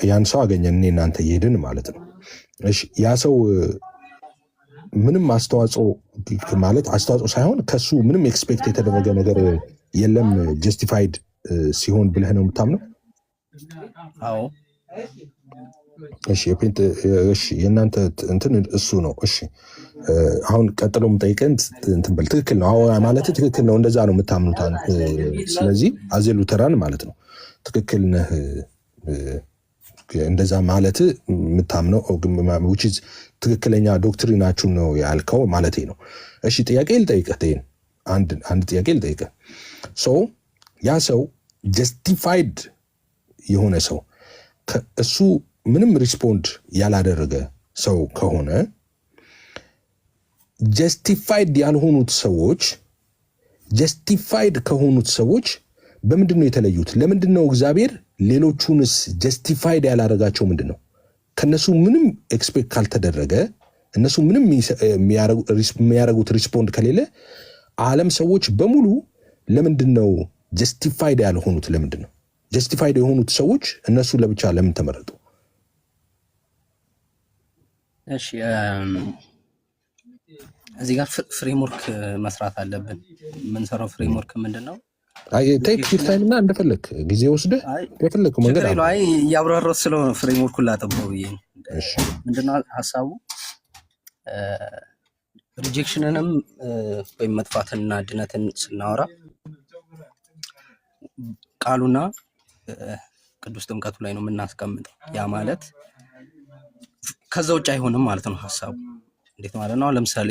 ያን ሰው አገኘን እኔ እናንተ እየሄድን ማለት ነው። እሺ ያ ሰው ምንም አስተዋጽኦ ማለት አስተዋጽኦ ሳይሆን ከሱ ምንም ኤክስፔክት የተደረገ ነገር የለም ጀስቲፋይድ ሲሆን ብለህ ነው የምታምነው? አዎ። እሺ እሺ የእናንተ እንትን እሱ ነው። እሺ አሁን ቀጥሎ የምጠይቀን እንትን በል ትክክል ነው ማለት ትክክል ነው፣ እንደዛ ነው የምታምኑት። ስለዚህ አዜ ሉተራን ማለት ነው ትክክል ነህ፣ እንደዛ ማለት የምታምነው which is ትክክለኛ ዶክትሪናችሁ ነው ያልከው ማለት ነው። እሺ ጥያቄ ልጠይቅህ፣ አንድ ጥያቄ ልጠይቅህ። ያ ሰው ጀስቲፋይድ የሆነ ሰው እሱ ምንም ሪስፖንድ ያላደረገ ሰው ከሆነ ጀስቲፋይድ ያልሆኑት ሰዎች ጀስቲፋይድ ከሆኑት ሰዎች በምንድን ነው የተለዩት? ለምንድን ነው እግዚአብሔር ሌሎቹንስ ጀስቲፋይድ ያላደረጋቸው? ምንድን ነው ከነሱ ምንም ኤክስፔክት ካልተደረገ እነሱ ምንም የሚያደርጉት ሪስፖንድ ከሌለ ዓለም ሰዎች በሙሉ ለምንድን ነው ጀስቲፋይድ ያልሆኑት? ለምንድን ነው ጀስቲፋይድ የሆኑት ሰዎች እነሱ ለብቻ ለምን ተመረጡ? እሺ እዚህ ጋር ፍሬምወርክ መስራት አለብን። የምንሰራው ፍሬምወርክ ምንድን ነው? ቴክ ዩር ታይም እና እንደፈለክ ጊዜ ወስደህ የፈለከው መንገድ አለ። እያብራራሁት ስለሆነ ፍሬምወርኩን ላጠበው ብዬ ነው። ምንድነው ሀሳቡ? ሪጀክሽንንም ወይም መጥፋትንና ድነትን ስናወራ ቃሉና ቅዱስ ጥምቀቱ ላይ ነው የምናስቀምጠው። ያ ማለት ከዛ ውጭ አይሆንም ማለት ነው ሀሳቡ። እንዴት ማለት ነው? ለምሳሌ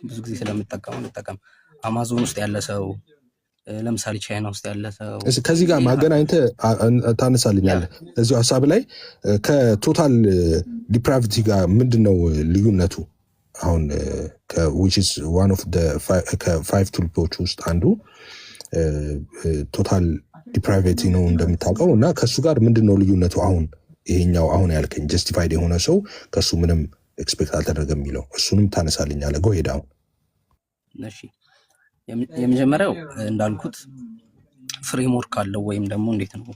ብዙ ጊዜ ስለምጠቀም አማዞን ውስጥ ያለ ሰው፣ ለምሳሌ ቻይና ውስጥ ያለ ሰው ከዚህ ጋር ማገናኝተህ ታነሳልኛለህ። እዚሁ ሀሳብ ላይ ከቶታል ዲፕራቪቲ ጋር ምንድን ነው ልዩነቱ? አሁን which is one of the ከፋይቭ ቱልፖች ውስጥ አንዱ ቶታል ዲፕራቪቲ ነው እንደምታውቀው፣ እና ከሱ ጋር ምንድን ነው ልዩነቱ? አሁን ይሄኛው አሁን ያልከኝ ጀስቲፋይድ የሆነ ሰው ከሱ ምንም ኤክስፔክት አልተደረገም የሚለው እሱንም ታነሳልኛለህ። ጎ ሄድ። አሁን እሺ የመጀመሪያው እንዳልኩት ፍሬምወርክ አለው፣ ወይም ደግሞ እንዴት ነው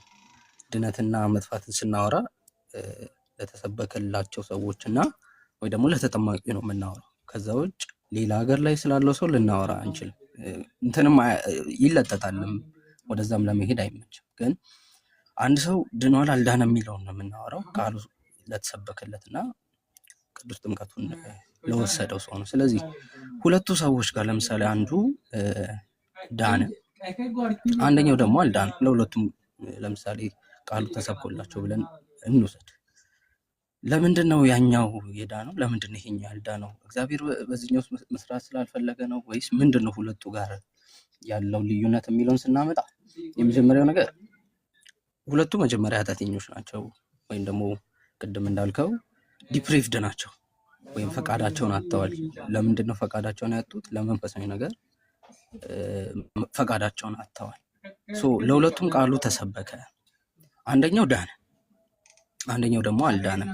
ድነትና መጥፋትን ስናወራ ለተሰበከላቸው ሰዎች እና ወይ ደግሞ ለተጠማቂ ነው የምናወራው። ከዛ ውጭ ሌላ ሀገር ላይ ስላለው ሰው ልናወራ አንችልም። እንትንም ይለጠጣልም፣ ወደዛም ለመሄድ አይመችም። ግን አንድ ሰው ድኗል አልዳነ የሚለውን ነው የምናወራው፣ ቃሉ ለተሰበከለትና ቅዱስ ጥምቀቱን ለወሰደው ሰው ነው። ስለዚህ ሁለቱ ሰዎች ጋር ለምሳሌ አንዱ ዳነ፣ አንደኛው ደግሞ አልዳነ። ለሁለቱም ለምሳሌ ቃሉ ተሰብኮላቸው ብለን እንውሰድ። ለምንድን ነው ያኛው የዳነው? ለምንድን ነው ይሄኛው ያልዳነው? እግዚአብሔር በዚህኛው መስራት ስላልፈለገ ነው ወይስ ምንድን ነው ሁለቱ ጋር ያለው ልዩነት የሚለውን ስናመጣ የመጀመሪያው ነገር ሁለቱ መጀመሪያ ኃጢአተኞች ናቸው፣ ወይም ደግሞ ቅድም እንዳልከው ዲፕሪቭድ ናቸው፣ ወይም ፈቃዳቸውን አጥተዋል። ለምንድን ነው ፈቃዳቸውን ያጡት? ለመንፈሳዊ ነገር ፈቃዳቸውን አጥተዋል። ለሁለቱም ቃሉ ተሰበከ። አንደኛው ዳነ፣ አንደኛው ደግሞ አልዳነም።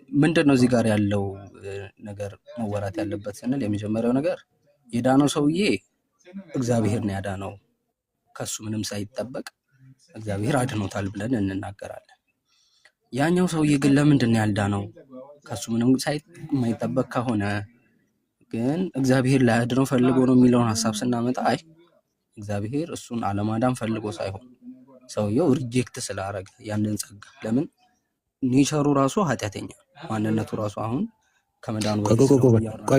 ምንድን ነው እዚህ ጋር ያለው ነገር መወራት ያለበት ስንል የመጀመሪያው ነገር የዳነው ሰውዬ እግዚአብሔር ነው ያዳነው፣ ከሱ ምንም ሳይጠበቅ እግዚአብሔር አድኖታል ብለን እንናገራለን። ያኛው ሰውዬ ግን ለምንድን ነው ያልዳነው? ከሱ ምንም ሳይጠበቅ ከሆነ ግን እግዚአብሔር ላያድነው ፈልጎ ነው የሚለውን ሀሳብ ስናመጣ አይ እግዚአብሔር እሱን አለማዳን ፈልጎ ሳይሆን ሰውየው ሪጀክት ስላረገ ያንን ጸጋ። ለምን ኔቸሩ ራሱ ኃጢአተኛ ማንነቱ ራሱ አሁን ከመዳኑ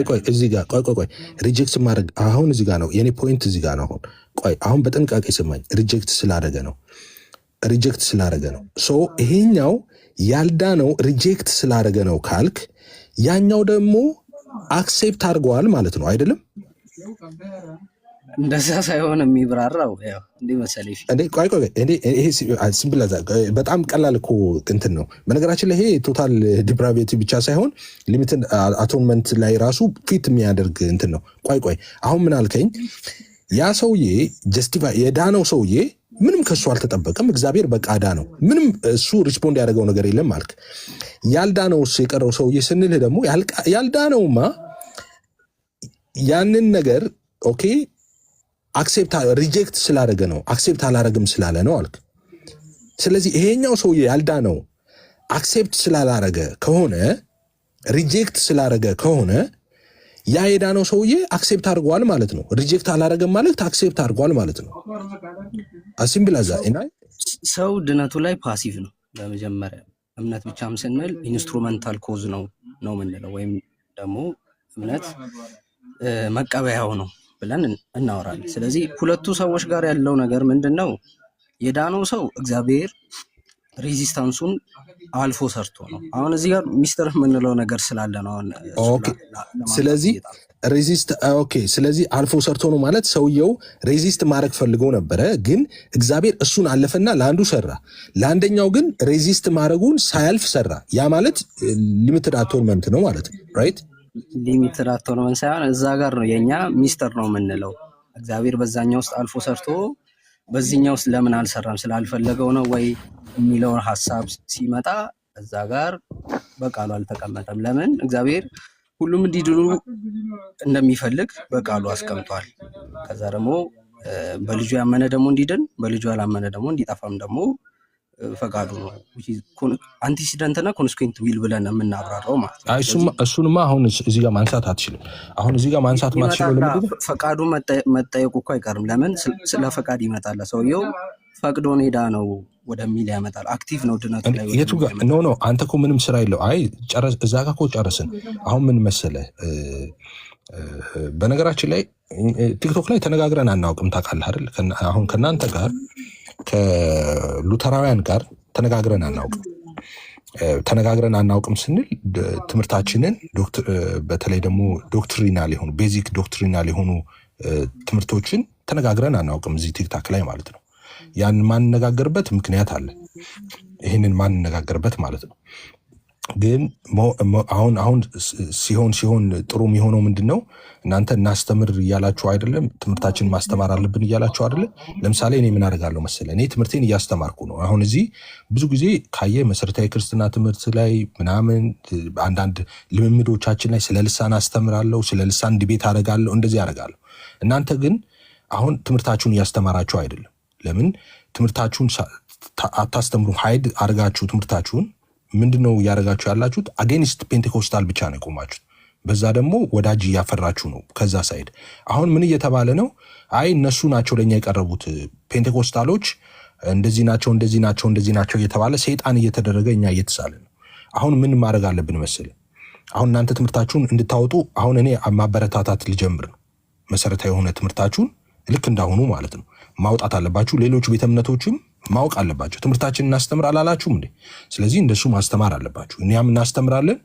ቆይ እዚህ ጋር ቆይ ሪጀክት ማድረግ አሁን እዚህ ጋር ነው የኔ ፖይንት። እዚህ ጋር ነው አሁን በጥንቃቄ ስማኝ። ሪጀክት ስላረገ ነው ይሄኛው ያልዳነው ሪጀክት ስላረገ ነው ካልክ ያኛው ደግሞ አክሴፕት አድርገዋል ማለት ነው አይደለም? እንደዛ ሳይሆን የሚብራራው ያው እንዴ መሰለሽ ይሄ ሲምፕል በጣም ቀላል እኮ እንትን ነው። በነገራችን ላይ ይሄ ቶታል ዲፕራቪቲ ብቻ ሳይሆን ሊሚትድ አቶንመንት ላይ ራሱ ፊት የሚያደርግ እንትን ነው። ቆይ አሁን ምን አልከኝ? ያ ሰውዬ ጀስቲፋይ የዳነው ሰውዬ ምንም ከሱ አልተጠበቀም። እግዚአብሔር በቃዳ ነው። ምንም እሱ ሪስፖንድ ያደረገው ነገር የለም አልክ። ያልዳነው የቀረው ሰውዬ ስንልህ ደግሞ ያልዳነውማ ያንን ነገር ኦኬ አክሴፕት ሪጀክት ስላደረገ ነው፣ አክሴፕት አላረግም ስላለ ነው አልክ። ስለዚህ ይሄኛው ሰውዬ ያልዳነው አክሴፕት ስላላረገ ከሆነ ሪጀክት ስላረገ ከሆነ ያ የዳነው ሰውዬ አክሴፕት አድርጓል ማለት ነው። ሪጀክት አላረገም ማለት አክሴፕት አድርጓል ማለት ነው። አሲምብላዛ ሰው ድነቱ ላይ ፓሲቭ ነው። በመጀመሪያ እምነት ብቻም ስንል ኢንስትሩመንታል ኮዝ ነው የምንለው፣ ወይም ደግሞ እምነት መቀበያው ነው ብለን እናወራለን። ስለዚህ ሁለቱ ሰዎች ጋር ያለው ነገር ምንድን ነው? የዳነው ሰው እግዚአብሔር ሬዚስታንሱን አልፎ ሰርቶ ነው። አሁን እዚህ ጋር ሚስጥር የምንለው ነገር ስላለ ነው። ስለዚህ ስለዚህ አልፎ ሰርቶ ነው ማለት ሰውየው ሬዚስት ማድረግ ፈልጎ ነበረ፣ ግን እግዚአብሔር እሱን አለፈና ለአንዱ ሰራ፣ ለአንደኛው ግን ሬዚስት ማድረጉን ሳያልፍ ሰራ። ያ ማለት ሊሚትድ አቶንመንት ነው ማለት ነው። ራይት ሊሚትድ አቶንመንት ሳይሆን እዛ ጋር ነው የኛ ሚስጥር ነው የምንለው። እግዚአብሔር በዛኛው ውስጥ አልፎ ሰርቶ በዚህኛው ውስጥ ለምን አልሰራም ስላልፈለገው ነው ወይ የሚለውን ሀሳብ ሲመጣ እዛ ጋር በቃሉ አልተቀመጠም። ለምን እግዚአብሔር ሁሉም እንዲድኑ እንደሚፈልግ በቃሉ አስቀምጧል። ከዛ ደግሞ በልጁ ያመነ ደግሞ እንዲድን፣ በልጁ ያላመነ ደግሞ እንዲጠፋም ደግሞ ፈቃዱ ነው። አንቲሲደንት እና ኮንስኩዌንት ዊል ብለን የምናብራራው ማለት ነው። እሱንማ አሁን እዚህ ጋር ማንሳት አትችልም። አሁን እዚህ ጋር ማንሳት ማትችለው ፈቃዱ መጠየቁ እኮ አይቀርም። ለምን ስለ ፈቃድ ይመጣል። ሰውየው ፈቅዶ ኔዳ ነው ወደሚል ያመጣል። አክቲቭ ነው ድነቱ ላይ የቱ ጋር ኖ አንተ እኮ ምንም ስራ የለው። አይ ጨረስ እዛ ጋር እኮ ጨረስን። አሁን ምን መሰለህ፣ በነገራችን ላይ ቲክቶክ ላይ ተነጋግረን አናውቅም። ታውቃለህ አይደል? አሁን ከእናንተ ጋር ከሉተራውያን ጋር ተነጋግረን አናውቅም ስንል ትምህርታችንን በተለይ ደግሞ ዶክትሪናል የሆኑ ቤዚክ ዶክትሪናል የሆኑ ትምህርቶችን ተነጋግረን አናውቅም እዚህ ቲክታክ ላይ ማለት ነው። ያን ማንነጋገርበት ምክንያት አለ። ይህንን ማንነጋገርበት ማለት ነው። ግን አሁን ሲሆን ጥሩ የሚሆነው ምንድን ነው? እናንተ እናስተምር እያላችሁ አይደለም፣ ትምህርታችን ማስተማር አለብን እያላችሁ አይደለም። ለምሳሌ እኔ ምን አደርጋለሁ መሰለህ፣ እኔ ትምህርቴን እያስተማርኩ ነው። አሁን እዚህ ብዙ ጊዜ ካየ መሰረታዊ ክርስትና ትምህርት ላይ ምናምን አንዳንድ ልምምዶቻችን ላይ ስለ ልሳን አስተምራለሁ፣ ስለ ልሳን ዲቤት አደርጋለሁ፣ እንደዚህ አደርጋለሁ። እናንተ ግን አሁን ትምህርታችሁን እያስተማራችሁ አይደለም። ለምን ትምህርታችሁን አታስተምሩ? ሀይድ አድርጋችሁ ትምህርታችሁን ምንድነው እያደረጋችሁ ያላችሁት? አጌንስት ፔንቴኮስታል ብቻ ነው የቆማችሁት። በዛ ደግሞ ወዳጅ እያፈራችሁ ነው ከዛ ሳይድ። አሁን ምን እየተባለ ነው? አይ እነሱ ናቸው ለኛ የቀረቡት ፔንቴኮስታሎች እንደዚህ ናቸው እየተባለ ሰይጣን እየተደረገ እኛ እየተሳለ ነው። አሁን ምን ማድረግ አለብን መሰለህ? አሁን እናንተ ትምህርታችሁን እንድታወጡ አሁን እኔ ማበረታታት ልጀምር ነው። መሰረታዊ የሆነ ትምህርታችሁን ልክ እንዳሁኑ ማለት ነው ማውጣት አለባችሁ። ሌሎቹ ቤተ እምነቶችም ማወቅ አለባቸው። ትምህርታችን እናስተምር አላላችሁም እንዴ? ስለዚህ እንደሱ ማስተማር አለባችሁ። እኛም እናስተምራለን።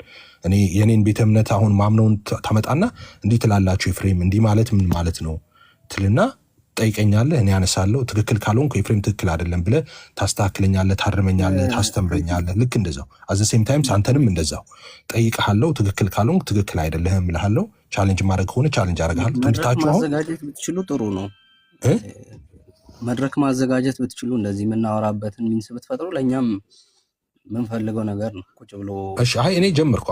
እኔ የኔን ቤተ እምነት አሁን ማምነውን ታመጣና እንዲህ ትላላችሁ፣ ኤፍሬም እንዲህ ማለት ምን ማለት ነው ትልና ጠይቀኛለህ፣ እኔ ያነሳለሁ። ትክክል ካልሆንኩ ኤፍሬም ትክክል አይደለም ብለህ ታስተካክለኛለህ፣ ታርመኛለህ፣ ታስተምረኛለህ። ልክ እንደዛው አዘ ሴም ታይምስ አንተንም እንደዛው ጠይቀሃለሁ። ትክክል ካልሆንኩ ትክክል አይደለህም እልሃለሁ። ቻሌንጅ ማድረግ ከሆነ ቻሌንጅ አደርግሃለሁ። ትምህርታችሁ አሁን ማዘጋጀት ብትችሉ ጥሩ ነው። መድረክ ማዘጋጀት ብትችሉ፣ እንደዚህ የምናወራበትን ሚንስ ብትፈጥሩ ለእኛም የምንፈልገው ነገር ነው። ቁጭ ብሎ አይ እኔ ጀመርኩኝ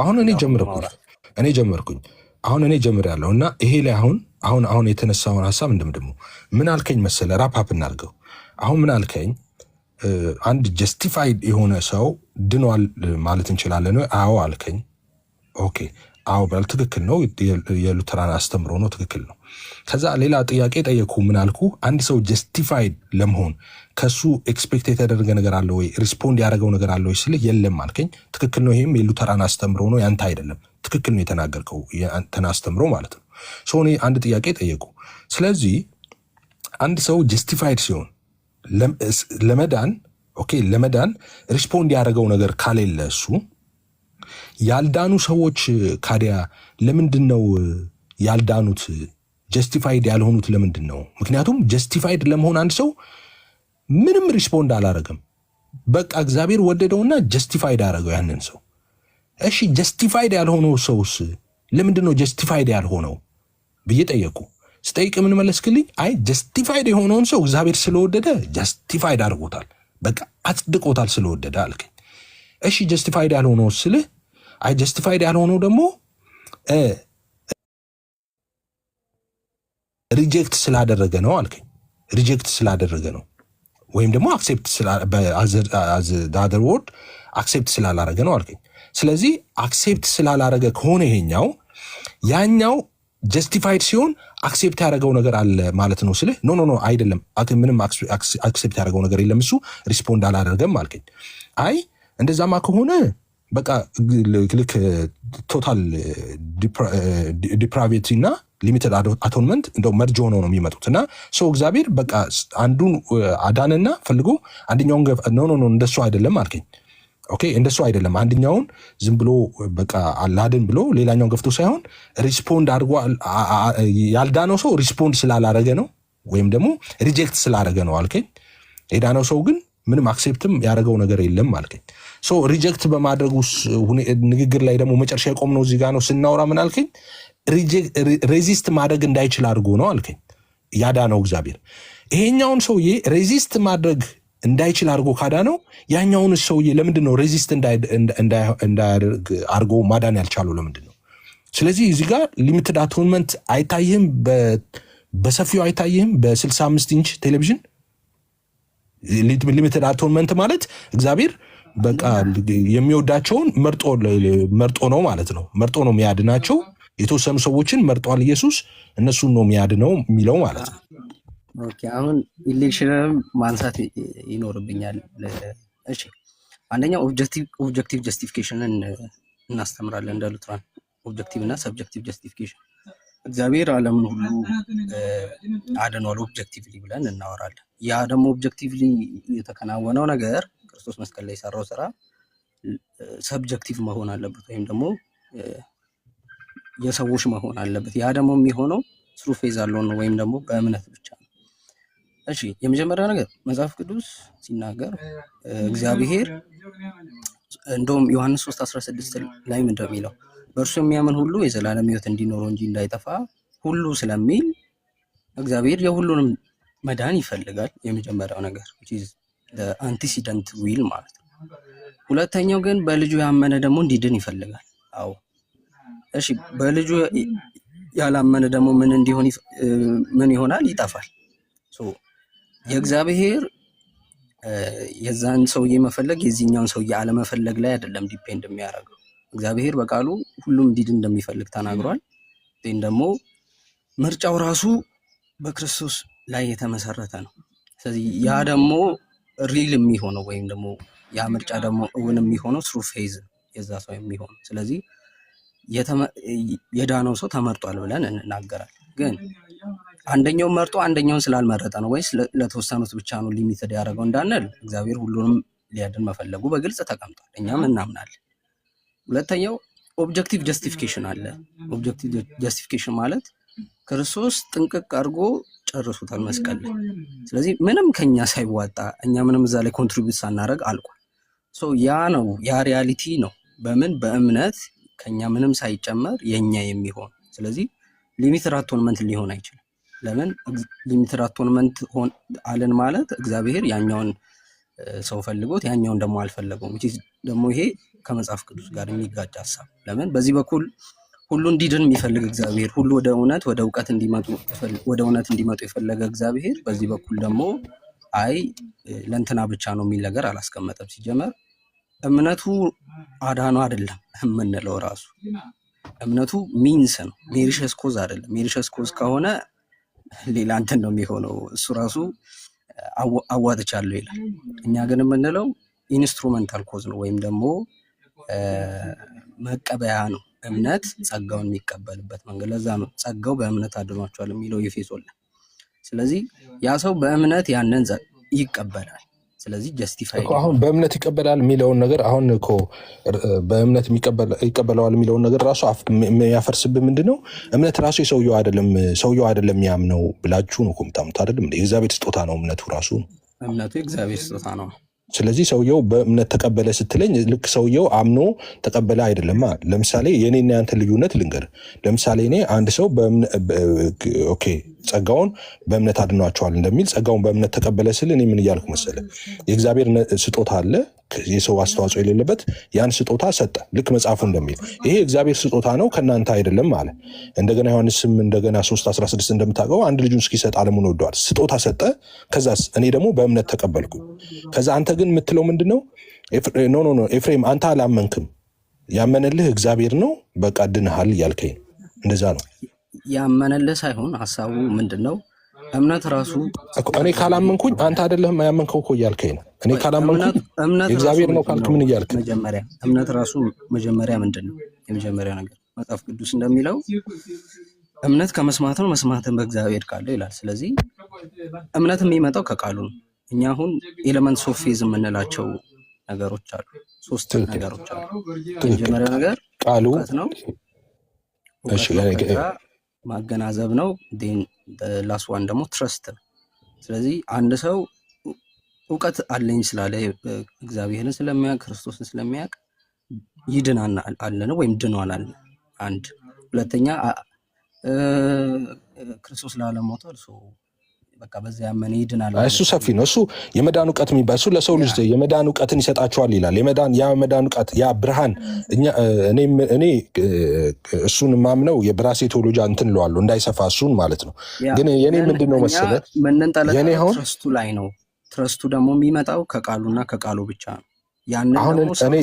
አሁን እኔ ጀምሬያለሁ እና ይሄ ላይ አሁን የተነሳውን ሀሳብ እንደምድሞ ምን አልከኝ መሰለ፣ ራፓፕ እናድርገው። አሁን ምን አልከኝ? አንድ ጀስቲፋይድ የሆነ ሰው ድኗል ማለት እንችላለን? አዎ አልከኝ። ኦኬ አዎ በል ትክክል ነው። የሉተራን አስተምሮ ነው፣ ትክክል ነው። ከዛ ሌላ ጥያቄ ጠየኩ። ምን አልኩ? አንድ ሰው ጀስቲፋይድ ለመሆን ከሱ ኤክስፔክት የተደረገ ነገር አለ ወይ? ሪስፖንድ ያደረገው ነገር አለ ወይ ስልህ የለም አልከኝ። ትክክል ነው። ይህም የሉተራን አስተምሮ ነው፣ ያንተ አይደለም። ትክክል ነው የተናገርከው፣ ያንተን አስተምሮ ማለት ነው። እኔ አንድ ጥያቄ ጠየቁ። ስለዚህ አንድ ሰው ጀስቲፋይድ ሲሆን ለመዳን ሪስፖንድ ያደረገው ነገር ካሌለ እሱ ያልዳኑ ሰዎች ካዲያ ለምንድን ነው ያልዳኑት? ጀስቲፋይድ ያልሆኑት ለምንድን ነው? ምክንያቱም ጀስቲፋይድ ለመሆን አንድ ሰው ምንም ሪስፖንድ አላረገም። በቃ እግዚአብሔር ወደደውና ጀስቲፋይድ አደረገው ያንን ሰው። እሺ ጀስቲፋይድ ያልሆነው ሰውስ ለምንድን ነው ጀስቲፋይድ ያልሆነው ብዬ ጠየቁ። ስጠይቅ ምን መለስክልኝ? አይ ጀስቲፋይድ የሆነውን ሰው እግዚአብሔር ስለወደደ ጀስቲፋይድ አድርጎታል፣ በቃ አጽድቆታል ስለወደደ አልከኝ። እሺ ጀስቲፋይድ ያልሆነው ስልህ አይ ጀስቲፋይድ ያልሆነው ደግሞ ሪጀክት ስላደረገ ነው አልከኝ። ሪጀክት ስላደረገ ነው ወይም ደግሞ አክሴፕት ወርድ አክሴፕት ስላላረገ ነው አልከኝ። ስለዚህ አክሴፕት ስላላረገ ከሆነ ይሄኛው ያኛው ጀስቲፋይድ ሲሆን አክሴፕት ያደረገው ነገር አለ ማለት ነው ስልህ ኖ አይደለም፣ ምንም አክሴፕት ያደረገው ነገር የለም፣ እሱ ሪስፖንድ አላደረገም አልከኝ። አይ እንደዛማ ከሆነ በቃ ልክ ቶታል ዲፕራቪቲ እና ሊሚትድ አቶንመንት እንደው መርጅ ሆነው ነው የሚመጡት እና ሰው እግዚአብሔር በቃ አንዱን አዳንና ፈልጎ አንደኛውን ኖ እንደሱ አይደለም አልከኝ። ኦኬ እንደሱ አይደለም፣ አንደኛውን ዝም ብሎ በቃ አላድን ብሎ ሌላኛውን ገፍቶ ሳይሆን ሪስፖንድ አድርጎ ያልዳነው ሰው ሪስፖንድ ስላላረገ ነው ወይም ደግሞ ሪጀክት ስላረገ ነው አልከኝ። የዳነው ሰው ግን ምንም አክሴፕትም ያደረገው ነገር የለም አልከኝ። ሶ ሪጀክት በማድረጉ ንግግር ላይ ደግሞ መጨረሻ የቆምነው እዚህ ጋር ነው ስናወራ ምን አልከኝ? ሬዚስት ማድረግ እንዳይችል አድርጎ ነው አልከኝ ያዳነው እግዚአብሔር። ይሄኛውን ሰውዬ ሬዚስት ማድረግ እንዳይችል አድርጎ ካዳነው ያኛውን ሰውዬ ለምንድን ነው ሬዚስት እንዳያደርግ አድርጎ ማዳን ያልቻለው ለምንድን ነው? ስለዚህ እዚህ ጋር ሊሚትድ አቶንመንት አይታይህም? በሰፊው አይታይህም? በ65 ኢንች ቴሌቪዥን ሊሚትድ አቶንመንት ማለት እግዚአብሔር በቃ የሚወዳቸውን መርጦ ነው ማለት ነው። መርጦ ነው የሚያድናቸው። የተወሰኑ ሰዎችን መርጧል ኢየሱስ፣ እነሱን ነው የሚያድነው የሚለው ማለት ነው። ኦኬ አሁን ኢሌክሽንም ማንሳት ይኖርብኛል። እሺ አንደኛው ኦብጀክቲቭ ጀስቲፊኬሽንን እናስተምራለን እንደ ሉትራን። ኦብጀክቲቭ እና ሰብጀክቲቭ ጀስቲፊኬሽን እግዚአብሔር ዓለምን ሁሉ አድኗል ኦብጀክቲቭሊ ብለን እናወራለን። ያ ደግሞ ኦብጀክቲቭሊ የተከናወነው ነገር ክርስቶስ መስቀል ላይ የሰራው ስራ ሰብጀክቲቭ መሆን አለበት ወይም ደግሞ የሰዎች መሆን አለበት። ያ ደግሞ የሚሆነው ስሩ ፌዝ አለው ነው ወይም ደግሞ በእምነት ብቻ ነው። እሺ የመጀመሪያው ነገር መጽሐፍ ቅዱስ ሲናገር እግዚአብሔር እንደውም ዮሐንስ 3:16 ላይ ምንድነው የሚለው? በእርሱ የሚያምን ሁሉ የዘላለም ሕይወት እንዲኖረው እንጂ እንዳይጠፋ ሁሉ ስለሚል እግዚአብሔር የሁሉንም መዳን ይፈልጋል። የመጀመሪያው ነገር አንቲሲደንት ዊል ማለት ነው። ሁለተኛው ግን በልጁ ያመነ ደግሞ እንዲድን ይፈልጋል። አዎ እሺ በልጁ ያላመነ ደግሞ ምን ይሆናል? ይጠፋል። የእግዚአብሔር የዛን ሰውዬ መፈለግ የዚህኛውን ሰውዬ አለመፈለግ ላይ አይደለም ዲፔንድ የሚያደርገው። እግዚአብሔር በቃሉ ሁሉም እንዲድን እንደሚፈልግ ተናግሯል። ግን ደግሞ ምርጫው ራሱ በክርስቶስ ላይ የተመሰረተ ነው። ስለዚህ ያ ደግሞ ሪል የሚሆነው ወይም ደግሞ ያ ምርጫ ደግሞ እውን የሚሆነው ስሩ ፌዝ የዛ ሰው የሚሆነው። ስለዚህ የዳነው ሰው ተመርጧል ብለን እንናገራለን። ግን አንደኛው መርጦ አንደኛውን ስላልመረጠ ነው ወይስ ለተወሰኑት ብቻ ነው ሊሚትድ ያደረገው እንዳንል፣ እግዚአብሔር ሁሉንም ሊያድን መፈለጉ በግልጽ ተቀምጧል፣ እኛም እናምናለን። ሁለተኛው ኦብጀክቲቭ ጀስቲፊኬሽን አለ። ኦብጀክቲቭ ጀስቲፊኬሽን ማለት ክርስቶስ ጥንቅቅ አድርጎ ጨርሶታል መስቀል ላይ። ስለዚህ ምንም ከኛ ሳይዋጣ እኛ ምንም እዛ ላይ ኮንትሪቢዩት ሳናደርግ አልቋል። ያ ነው ያ ሪያሊቲ ነው። በእምነት ከኛ ምንም ሳይጨመር የኛ የሚሆን። ስለዚህ ሊሚትድ አቶንመንት ሊሆን አይችልም። ለምን ሊሚትድ አቶንመንት አለን ማለት እግዚአብሔር ያኛውን ሰው ፈልጎት ያኛውን ደግሞ አልፈለገውም። ደግሞ ይሄ ከመጽሐፍ ቅዱስ ጋር የሚጋጭ ሀሳብ። ለምን በዚህ በኩል ሁሉ እንዲድን የሚፈልግ እግዚአብሔር፣ ሁሉ ወደ እውቀት እንዲመጡ የፈለገ እግዚአብሔር፣ በዚህ በኩል ደግሞ አይ ለእንትና ብቻ ነው የሚል ነገር አላስቀመጠም። ሲጀመር እምነቱ አዳኑ አይደለም የምንለው ራሱ እምነቱ ሚንስ ነው፣ ሜሪሸስ ኮዝ አይደለም። ሜሪሸስ ኮዝ ከሆነ ሌላ እንትን ነው የሚሆነው። እሱ ራሱ አዋጥቻለሁ ይላል። እኛ ግን የምንለው ኢንስትሩመንታል ኮዝ ነው ወይም ደግሞ መቀበያ ነው። እምነት ጸጋውን የሚቀበልበት መንገድ። ለዛ ነው ጸጋው በእምነት አድኗቸዋል የሚለው ኤፌሶን ላይ። ስለዚህ ያ ሰው በእምነት ያንን ይቀበላል። ስለዚህ ጀስቲፋይ አሁን በእምነት ይቀበላል የሚለውን ነገር አሁን እኮ በእምነት ይቀበለዋል የሚለውን ነገር ራሱ ያፈርስብህ ምንድን ነው? እምነት ራሱ ሰውየው አይደለም የሚያምነው ብላችሁ ነው እኮ የምታምኑት አይደለም? የእግዚአብሔር ስጦታ ነው እምነቱ ራሱ። እምነቱ የእግዚአብሔር ስጦታ ነው። ስለዚህ ሰውየው በእምነት ተቀበለ ስትለኝ ልክ ሰውየው አምኖ ተቀበለ አይደለማ። ለምሳሌ የኔና ያንተ ልዩነት ልንገር። ለምሳሌ እኔ አንድ ሰው ኦኬ ጸጋውን በእምነት አድኗቸዋል እንደሚል ጸጋውን በእምነት ተቀበለ ስል እኔ ምን እያልኩ መሰለ? የእግዚአብሔር ስጦታ አለ የሰው አስተዋጽኦ የሌለበት፣ ያን ስጦታ ሰጠ። ልክ መጽሐፉ እንደሚል ይሄ እግዚአብሔር ስጦታ ነው ከእናንተ አይደለም አለ። እንደገና ዮሐንስም እንደገና 3:16 እንደምታውቀው አንድ ልጁን እስኪሰጥ ዓለሙን ወደዋል። ስጦታ ሰጠ። ከዛስ እኔ ደግሞ በእምነት ተቀበልኩ። ከዛ አንተ ግን የምትለው ምንድን ነው? ኖ ኤፍሬም አንተ አላመንክም፣ ያመነልህ እግዚአብሔር ነው፣ በቃ ድነሃል እያልከኝ ነው። እንደዛ ነው። ያመነልህ ሳይሆን ሀሳቡ ምንድን ነው? እምነት ራሱ እኔ ካላመንኩኝ አንተ አይደለህም ያመንከው እኮ እያልከኝ ነው። እኔ ካላመንኩኝ እግዚአብሔር ነው ካልክ ምን እያልክ? መጀመሪያ እምነት ራሱ መጀመሪያ ምንድን ነው? የመጀመሪያ ነገር መጽሐፍ ቅዱስ እንደሚለው እምነት ከመስማት ነው፣ መስማትን በእግዚአብሔር ቃል ይላል። ስለዚህ እምነት የሚመጣው ከቃሉ ነው። እኛ አሁን ኤሌመንትስ ኦፍ ፌዝ የምንላቸው ነገሮች አሉ። 3 ነገሮች አሉ። የመጀመሪያ ነገር ቃሉ ነው፣ ማገናዘብ ነው። ላስ ዋን ደግሞ ትረስት ነው። ስለዚህ አንድ ሰው እውቀት አለኝ ስላለ እግዚአብሔርን ስለሚያውቅ ክርስቶስን ስለሚያውቅ ይድናል አለ ነው ወይም ድኗል አለ። አንድ ሁለተኛ ክርስቶስ ለዓለም ሞቷል፣ በቃ በዚያ ያመነ ይድናል። እሱ ሰፊ ነው። እሱ የመዳን እውቀት የሚባል እሱ ለሰው ልጅ የመዳን እውቀትን ይሰጣቸዋል ይላል። የመዳን እውቀት ያ ብርሃን እኔ እሱን ማምነው የብራሴ ቴዎሎጂ እንትን ለዋለሁ እንዳይሰፋ እሱን ማለት ነው። ግን የኔ ምንድን ነው መሰለህ የኔ አሁን ትረስቱ ላይ ነው። ትረስቱ ደግሞ የሚመጣው ከቃሉና ከቃሉ ብቻ ነው። አሁን እኔ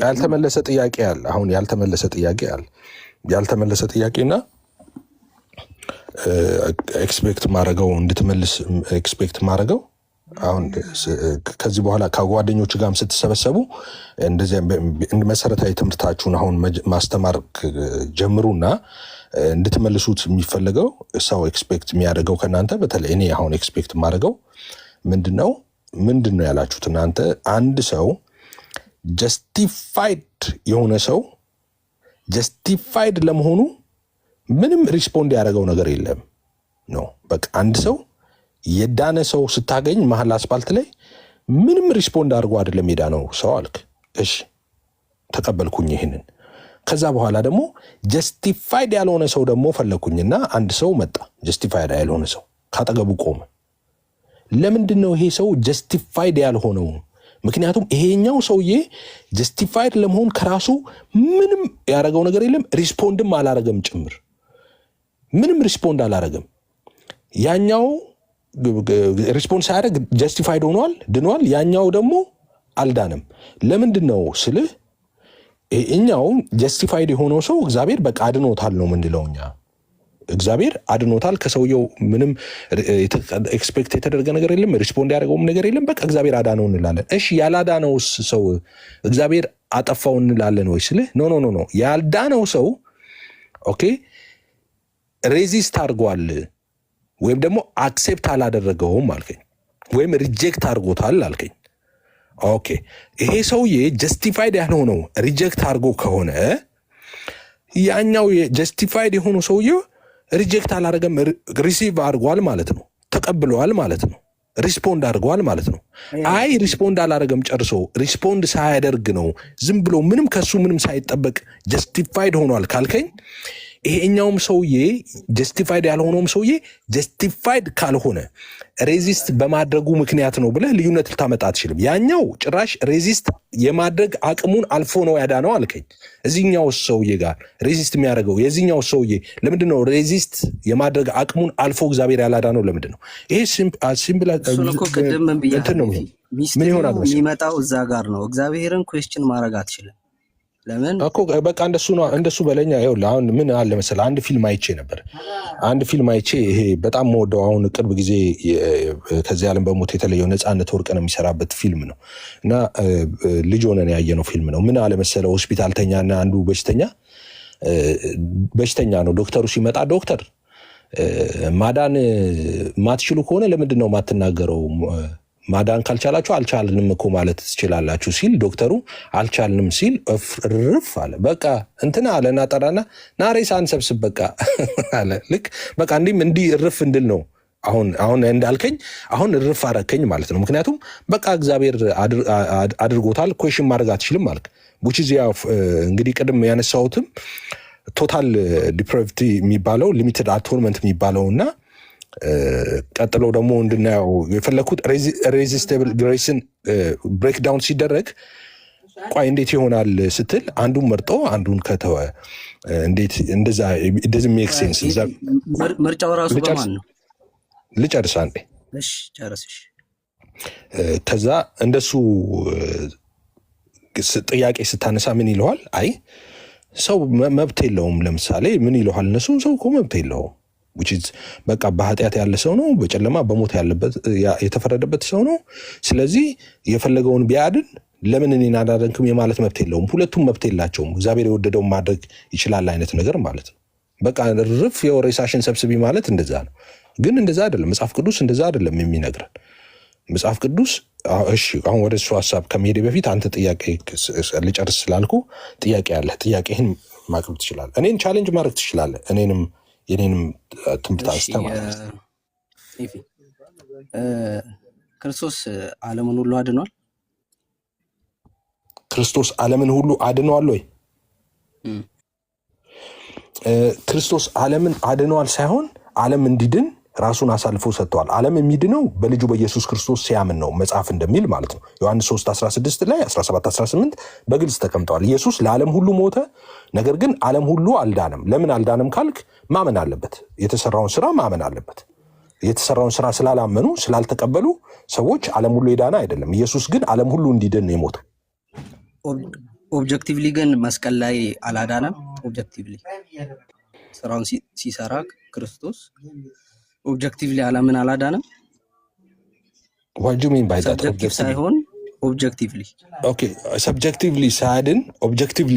ያልተመለሰ ጥያቄ አለ። አሁን ያልተመለሰ ጥያቄና ኤክስፔክት ማድረገው እንድትመልስ ኤክስፔክት ማድረገው አሁን ከዚህ በኋላ ከጓደኞች ጋርም ስትሰበሰቡ እንደዚህ መሰረታዊ ትምህርታችሁን አሁን ማስተማር ጀምሩና እንድትመልሱት የሚፈልገው ሰው ኤክስፔክት የሚያደርገው ከእናንተ በተለይ እኔ አሁን ኤክስፔክት ማድረገው ምንድነው ያላችሁት እናንተ አንድ ሰው ጀስቲፋይድ የሆነ ሰው ጀስቲፋይድ ለመሆኑ ምንም ሪስፖንድ ያደረገው ነገር የለም ነው። በቃ አንድ ሰው የዳነ ሰው ስታገኝ መሀል አስፓልት ላይ ምንም ሪስፖንድ አድርጎ አይደለም የዳነው ሰው አልክ። እሺ ተቀበልኩኝ ይሄንን። ከዛ በኋላ ደግሞ ጀስቲፋይድ ያልሆነ ሰው ደግሞ ፈለኩኝና አንድ ሰው መጣ። ጀስቲፋይድ ያልሆነ ሰው ካጠገቡ ቆመ። ለምንድን ነው ይሄ ሰው ጀስቲፋይድ ያልሆነው? ምክንያቱም ይሄኛው ሰውዬ ጀስቲፋይድ ለመሆን ከራሱ ምንም ያደረገው ነገር የለም፣ ሪስፖንድም አላረገም ጭምር ምንም ሪስፖንድ አላረገም። ያኛው ሪስፖንድ ሳያደርግ ጀስቲፋይድ ሆኗል፣ ድኗል። ያኛው ደግሞ አልዳንም። ለምንድን ነው ስልህ እኛው ጀስቲፋይድ የሆነው ሰው እግዚአብሔር በቃ አድኖታል ነው ምንድለው እኛ። እግዚአብሔር አድኖታል። ከሰውየው ምንም ኤክስፔክት የተደረገ ነገር የለም፣ ሪስፖንድ ያደረገውም ነገር የለም። በቃ እግዚአብሔር አዳነው እንላለን። እሺ ያላዳነውስ ሰው እግዚአብሔር አጠፋው እንላለን ወይ ስልህ ኖ ያልዳነው ሰው ኦኬ ሬዚስት አድርጓል ወይም ደግሞ አክሴፕት አላደረገውም አልከኝ፣ ወይም ሪጀክት አድርጎታል አልከኝ። ኦኬ ይሄ ሰውዬ ጀስቲፋይድ ያልሆነው ሪጀክት አድርጎ ከሆነ ያኛው ጀስቲፋይድ የሆነው ሰውዬ ሪጀክት አላደረገም፣ ሪሲቭ አድርጓል ማለት ነው፣ ተቀብለዋል ማለት ነው፣ ሪስፖንድ አድርጓል ማለት ነው። አይ ሪስፖንድ አላደረገም ጨርሶ ሪስፖንድ ሳያደርግ ነው ዝም ብሎ ምንም ከሱ ምንም ሳይጠበቅ ጀስቲፋይድ ሆኗል ካልከኝ ይሄኛውም ሰውዬ ጀስቲፋይድ ያልሆነውም ሰውዬ ጀስቲፋይድ ካልሆነ ሬዚስት በማድረጉ ምክንያት ነው ብለህ ልዩነት ልታመጣ አትችልም። ያኛው ጭራሽ ሬዚስት የማድረግ አቅሙን አልፎ ነው ያዳነው አልከኝ። እዚህኛው ሰውዬ ጋር ሬዚስት የሚያደርገው የዚህኛው ሰውዬ ለምንድን ነው ሬዚስት የማድረግ አቅሙን አልፎ እግዚአብሔር ያላዳነው ለምንድን ነው? ይሄ ሲምፕል ምን ይሆናል የሚመጣው እዛ ጋር ነው። እግዚአብሔርን ኩዌስችን ማድረግ አትችልም። ለምን እኮ በቃ እንደሱ በለኛ። ይኸውልህ አሁን ምን አለ መሰለህ አንድ ፊልም አይቼ ነበር። ይሄ በጣም የምወደው አሁን ቅርብ ጊዜ ከዚህ ዓለም በሞት የተለየው ነፃነት ወርቅነህ የሚሰራበት ፊልም ነው እና ልጅ ሆነን ያየነው ፊልም ነው። ምን አለ መሰለህ ሆስፒታል ተኛና አንዱ በሽተኛ ነው። ዶክተሩ ሲመጣ ዶክተር ማዳን ማትችሉ ከሆነ ለምንድን ነው ማትናገረው? ማዳን ካልቻላችሁ አልቻልንም እኮ ማለት ትችላላችሁ ሲል ዶክተሩ አልቻልንም ሲል እርፍ አለ። በቃ እንትና አለና ጠራና ና ሬሳ አንሰብስብ በቃ አለ። ልክ በቃ እንዲህ እርፍ እንድል ነው አሁን እንዳልከኝ አሁን ርፍ አረከኝ ማለት ነው። ምክንያቱም በቃ እግዚአብሔር አድርጎታል ኩዌሽን ማድረግ አትችልም ማለት which is እንግዲህ ቅድም ያነሳሁትም ቶታል ዲፕራቪቲ የሚባለው ሊሚትድ አቶንመንት የሚባለውና ቀጥሎ ደግሞ እንድናየው የፈለኩት ሬዚስቴብል ግሬስን ብሬክዳውን ሲደረግ ቆይ እንዴት ይሆናል ስትል አንዱን መርጦ አንዱን ከተወ እንዴት እንደዛ doesn't make sense። ምርጫው ራሱ በማን ነው? ልጨርስ አንዴ። እሺ ጨርስሽ። ከዛ እንደሱ ጥያቄ ስታነሳ ምን ይለዋል? አይ ሰው መብት የለውም። ለምሳሌ ምን ይለዋል እነሱ ሰው እኮ መብት የለውም which is በቃ በኃጢአት ያለ ሰው ነው፣ በጨለማ በሞት ያለበት የተፈረደበት ሰው ነው። ስለዚህ የፈለገውን ቢያድን ለምን እኔን አዳንክም የማለት መብት የለውም። ሁለቱም መብት የላቸውም። እግዚአብሔር የወደደውን ማድረግ ይችላል አይነት ነገር ማለት ነው። በቃ ርፍ የሬሳሽን ሰብስቢ ማለት እንደዛ ነው። ግን እንደዛ አይደለም መጽሐፍ ቅዱስ፣ እንደዛ አይደለም የሚነግረን መጽሐፍ ቅዱስ። እሺ አሁን ወደ እሱ ሀሳብ ከመሄድ በፊት አንተ ጥያቄ ልጨርስ ስላልኩ ጥያቄ አለ። ጥያቄህን ማቅረብ ትችላለህ። እኔን ቻሌንጅ ማድረግ ትችላለህ። የኔንም ትምህርት አንስተ ማለት ነው። ክርስቶስ ዓለምን ሁሉ አድኗል። ክርስቶስ ዓለምን ሁሉ አድኗል ወይ? ክርስቶስ ዓለምን አድኗል ሳይሆን ዓለም እንዲድን ራሱን አሳልፎ ሰጥቷል። ዓለም የሚድነው በልጁ በኢየሱስ ክርስቶስ ሲያምን ነው መጽሐፍ እንደሚል ማለት ነው። ዮሐንስ 3:16 ላይ 17-18 በግልጽ ተቀምጠዋል። ኢየሱስ ለዓለም ሁሉ ሞተ፣ ነገር ግን ዓለም ሁሉ አልዳነም። ለምን አልዳነም ካልክ ማመን አለበት። የተሰራውን ስራ ማመን አለበት። የተሰራውን ስራ ስላላመኑ ስላልተቀበሉ ሰዎች ዓለም ሁሉ የዳነ አይደለም። ኢየሱስ ግን ዓለም ሁሉ እንዲድን ነው የሞተው። ኦብጀክቲቭሊ ግን መስቀል ላይ አላዳነም። ኦብጀክቲቭሊ ስራውን ሲሰራ ክርስቶስ ኦብጀክቲቭሊ ዓለምን አላዳነም። what do you mean by that? ኦብጀክቲቭ ሳይሆን ኦብጀክቲቭሊ። ኦኬ ሰብጀክቲቭሊ ሳያድን ኦብጀክቲቭሊ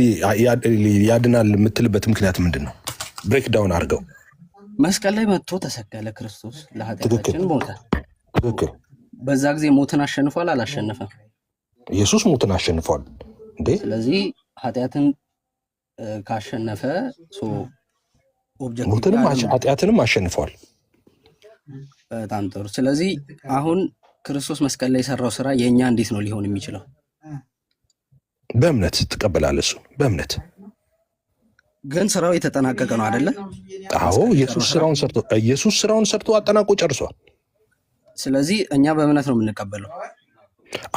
ያድናል የምትልበት ምክንያት ምንድን ነው? ብሬክ ዳውን አድርገው። መስቀል ላይ መጥቶ ተሰቀለ ክርስቶስ ለኃጢአታችን ሞተ። ትክክል። በዛ ጊዜ ሞትን አሸንፏል አላሸነፈም? ኢየሱስ ሞትን አሸንፏል እንዴ። ስለዚህ ኃጢአትን ካሸነፈ ሞትንም ኃጢአትንም አሸንፏል። በጣም ጥሩ። ስለዚህ አሁን ክርስቶስ መስቀል ላይ የሰራው ስራ የኛ እንዴት ነው ሊሆን የሚችለው? በእምነት ትቀበላለህ። እሱ በእምነት ግን ስራው የተጠናቀቀ ነው አይደለ? አዎ ኢየሱስ ስራውን ሰርቶ አጠናቆ ጨርሷል። ስለዚህ እኛ በእምነት ነው የምንቀበለው።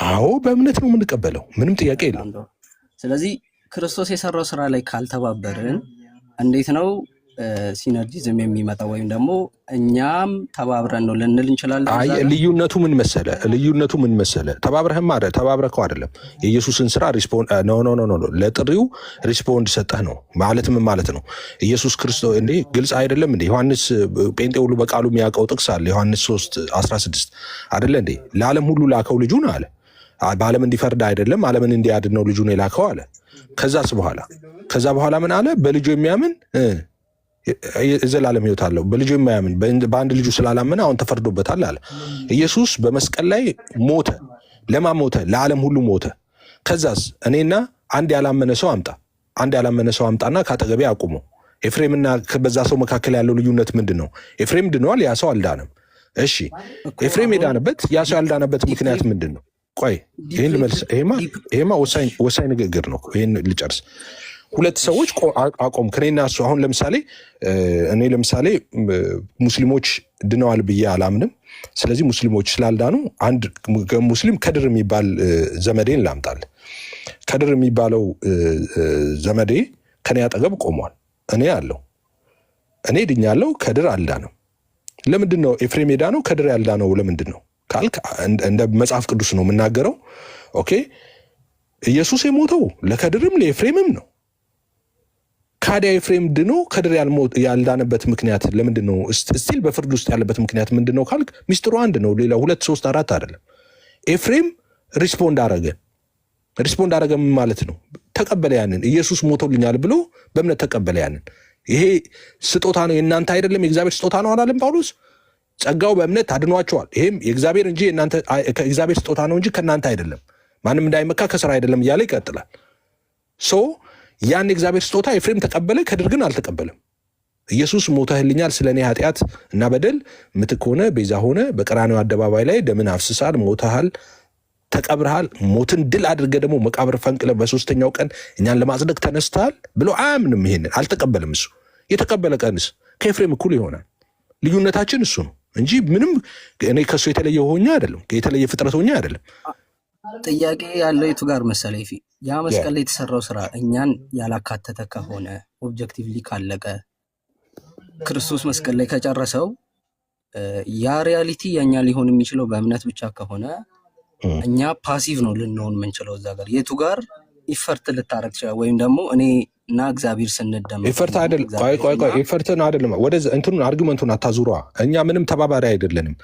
አዎ በእምነት ነው የምንቀበለው፣ ምንም ጥያቄ የለም። ስለዚህ ክርስቶስ የሰራው ስራ ላይ ካልተባበርን እንዴት ነው ሲነርጂዝም የሚመጣው? ወይም ደግሞ እኛም ተባብረን ነው ልንል እንችላለን? አይ ልዩነቱ ምን መሰለ? ተባብረከው አይደለም። የኢየሱስን ስራ ለጥሪው ሪስፖንድ ሰጠህ ነው ማለት ምን ማለት ነው? ኢየሱስ ክርስቶስ እንዴ ግልጽ አይደለም እንዴ? ዮሐንስ ጴንጤ ሁሉ በቃሉ የሚያውቀው ጥቅስ አለ። ዮሐንስ 3:16 አይደለ እንዴ? ለዓለም ሁሉ ላከው ልጁን አለ። በዓለም እንዲፈርድ አይደለም ዓለምን እንዲያድን ነው ልጁን የላከው አለ። ከዛ በኋላ ምን አለ? በልጁ የሚያምን የዘላለም ሕይወት አለው፣ በልጁ የማያምን በአንድ ልጁ ስላላመነ አሁን ተፈርዶበታል አለ። ኢየሱስ በመስቀል ላይ ሞተ። ለማን ሞተ? ለዓለም ሁሉ ሞተ። ከዛስ እኔና አንድ ያላመነ ሰው አምጣና ካጠገቤ አቁሞ። ኤፍሬምና በዛ ሰው መካከል ያለው ልዩነት ምንድን ነው? ኤፍሬም ድነዋል፣ ያ ሰው አልዳነም። እሺ ኤፍሬም የዳነበት ያ ሰው ያልዳነበት ምክንያት ምንድን ነው? ቆይ ይህን ልመልስ። ይሄማ ወሳኝ ንግግር ነው። ይህን ልጨርስ። ሁለት ሰዎች አቆም ከኔና እሱ። አሁን እኔ ለምሳሌ ሙስሊሞች ድነዋል ብዬ አላምንም። ስለዚህ ሙስሊሞች ስላልዳኑ አንድ ሙስሊም ከድር የሚባል ዘመዴን ላምጣል። ከድር የሚባለው ዘመዴ ከኔ አጠገብ ቆሟል። እኔ ድኛለሁ፣ ከድር አልዳነም። ለምንድን ነው ኤፍሬም የዳነው ከድር ያልዳነው? ለምንድን ነው ካልክ እንደ መጽሐፍ ቅዱስ ነው የምናገረው። ኦኬ ኢየሱስ የሞተው ለከድርም ለኤፍሬምም ነው። ካዲያ ኤፍሬም ድኖ ከድር ያልዳነበት ምክንያት ለምንድን ነው? ስቲል በፍርድ ውስጥ ያለበት ምክንያት ምንድን ነው ካልክ ሚስጥሩ አንድ ነው። ሌላ 2 3 4 አይደለም። ኤፍሬም ሪስፖንድ አረገ ማለት ነው። ተቀበለ። ያንን ኢየሱስ ሞቶልኛል ብሎ በእምነት ተቀበለ። ያንን ይሄ ስጦታ ነው፣ የእናንተ አይደለም፣ የእግዚአብሔር ስጦታ ነው አላለም ጳውሎስ? ጸጋው በእምነት አድኗቸዋል። ይሄም የእግዚአብሔር እንጂ ከእግዚአብሔር ስጦታ ነው እንጂ ከእናንተ አይደለም፣ ማንም እንዳይመካ ከስራ አይደለም እያለ ይቀጥላል። ያን የእግዚአብሔር ስጦታ ኤፍሬም ተቀበለ፣ ከድር ግን አልተቀበለም። ኢየሱስ ሞተህልኛል፣ ስለኔ ኃጢአት እና በደል ምትክ ሆነ፣ ቤዛ ሆነ፣ በቀራንዮ አደባባይ ላይ ደምን አፍስሳል፣ ሞተሃል፣ ተቀብረሃል፣ ሞትን ድል አድርገ ደግሞ መቃብር ፈንቅለ በሶስተኛው ቀን እኛን ለማጽደቅ ተነስተሃል ብሎ አያምንም። ይሄንን አልተቀበልም። እሱ የተቀበለ ቀንስ ከኤፍሬም እኩል ይሆናል። ልዩነታችን እሱ ነው እንጂ ምንም እኔ ከሱ የተለየ ሆኜ አይደለም፣ የተለየ ፍጥረት ሆኜ አይደለም። ጥያቄ ያለው የቱ ጋር መሰለህ? ያ መስቀል ላይ የተሰራው ስራ እኛን ያላካተተ ከሆነ ኦብጀክቲቭሊ ካለቀ ክርስቶስ መስቀል ላይ ከጨረሰው ያ ሪያሊቲ የኛ ሊሆን የሚችለው በእምነት ብቻ ከሆነ እኛ ፓሲቭ ነው ልንሆን የምንችለው። እዛ ጋር የቱ ጋር ኢፈርት ልታረግ ትችላል? ወይም ደግሞ እኔ እና እግዚአብሔር ስንደመጥ ኢፈርት አይደል? ቆይ ኢፈርትን አይደለም፣ ወደ እንትኑን አርጊመንቱን አታዙሯ። እኛ ምንም ተባባሪ አይደለንም።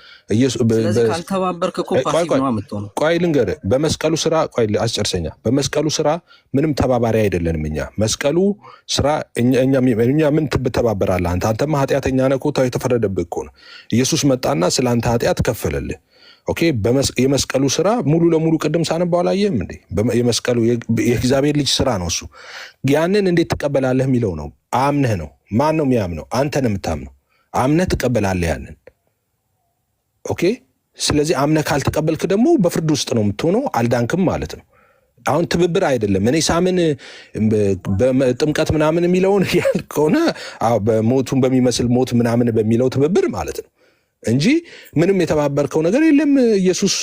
ስለዚህ ካልተባበርክ እኮ ፓሲቭ ነው የምትሆነው። ቆይ ልንገርህ፣ በመስቀሉ ስራ ቆይ አስጨርሰኛ። በመስቀሉ ስራ ምንም ተባባሪ አይደለንም እኛ። መስቀሉ ስራ እኛ ምን ትተባበራለህ አንተ? አንተማ ኃጢአተኛ ነህ እኮ፣ የተፈረደብህ እኮ ነው። ኢየሱስ መጣና ስለ አንተ ኃጢአት ከፈለልህ። ኦኬ፣ የመስቀሉ ስራ ሙሉ ለሙሉ ቅድም ሳነባው አላየህም እንዴ? የመስቀሉ የእግዚአብሔር ልጅ ስራ ነው እሱ። ያንን እንዴት ትቀበላለህ የሚለው ነው። አምነህ ነው። ማን ነው የሚያምነው? አንተ ነው የምታምነው። አምነህ ትቀበላለህ ያንን። ኦኬ፣ ስለዚህ አምነህ ካልተቀበልክ ደግሞ በፍርድ ውስጥ ነው የምትሆነው። አልዳንክም ማለት ነው። አሁን ትብብር አይደለም። እኔ ሳምን ጥምቀት ምናምን የሚለውን ያል ከሆነ በሞቱን በሚመስል ሞት ምናምን በሚለው ትብብር ማለት ነው እንጂ ምንም የተባበርከው ነገር የለም። ኢየሱስ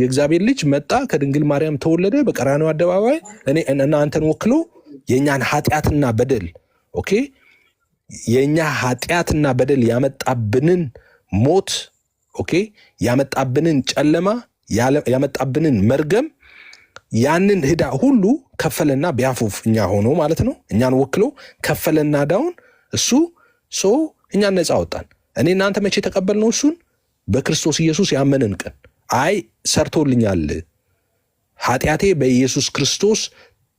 የእግዚአብሔር ልጅ መጣ፣ ከድንግል ማርያም ተወለደ፣ በቀራንዮ አደባባይ እና አንተን ወክሎ የእኛን ኃጢአትና በደል ኦኬ፣ የእኛ ኃጢአትና በደል ያመጣብንን ሞት ኦኬ፣ ያመጣብንን ጨለማ፣ ያመጣብንን መርገም፣ ያንን ዕዳ ሁሉ ከፈለና ቢያፉፍ እኛ ሆኖ ማለት ነው። እኛን ወክሎ ከፈለና ዳውን እሱ እኛን ነፃ አወጣን። እኔ እናንተ መቼ ተቀበልነው? እሱን በክርስቶስ ኢየሱስ ያመንን ቀን። አይ ሰርቶልኛል፣ ኃጢአቴ በኢየሱስ ክርስቶስ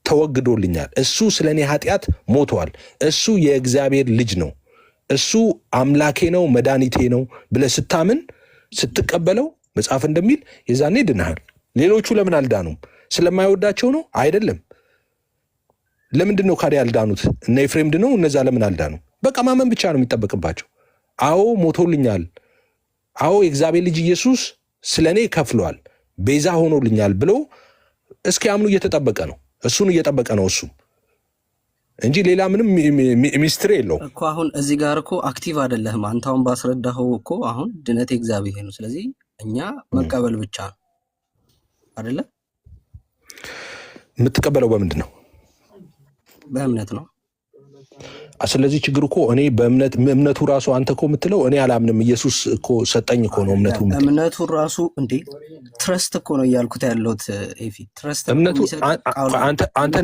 ተወግዶልኛል፣ እሱ ስለ እኔ ኃጢአት ሞተዋል፣ እሱ የእግዚአብሔር ልጅ ነው፣ እሱ አምላኬ ነው፣ መድኃኒቴ ነው ብለህ ስታምን ስትቀበለው መጽሐፍ እንደሚል የዛኔ ድነሃል። ሌሎቹ ለምን አልዳኑም? ስለማይወዳቸው ነው? አይደለም። ለምንድን ነው ካዲያ ያልዳኑት? እነ ኤፍሬም ድነው እነዛ ለምን አልዳኑም? በቃ ማመን ብቻ ነው የሚጠበቅባቸው። አዎ ሞቶልኛል፣ አዎ የእግዚአብሔር ልጅ ኢየሱስ ስለ እኔ ከፍሏል፣ ቤዛ ሆኖልኛል ብሎ እስኪያምኑ እየተጠበቀ ነው። እሱን እየጠበቀ ነው እሱ እንጂ ሌላ ምንም ሚስትሪ የለው እኮ። አሁን እዚህ ጋር እኮ አክቲቭ አይደለህም አንተ። አሁን ባስረዳኸው እኮ አሁን ድነት የእግዚአብሔር ነው። ስለዚህ እኛ መቀበል ብቻ አይደለ? የምትቀበለው በምንድን ነው? በእምነት ነው። ስለዚህ ችግር እኮ እኔ እምነቱ ራሱ አንተ እኮ የምትለው እኔ አላምንም ኢየሱስ እኮ ሰጠኝ እኮ ነው እምነቱ ራሱ እንዴ ትረስት እኮ ነው እያልኩት ያለሁት ኤፊ። ትረስት እምነቱ አንተ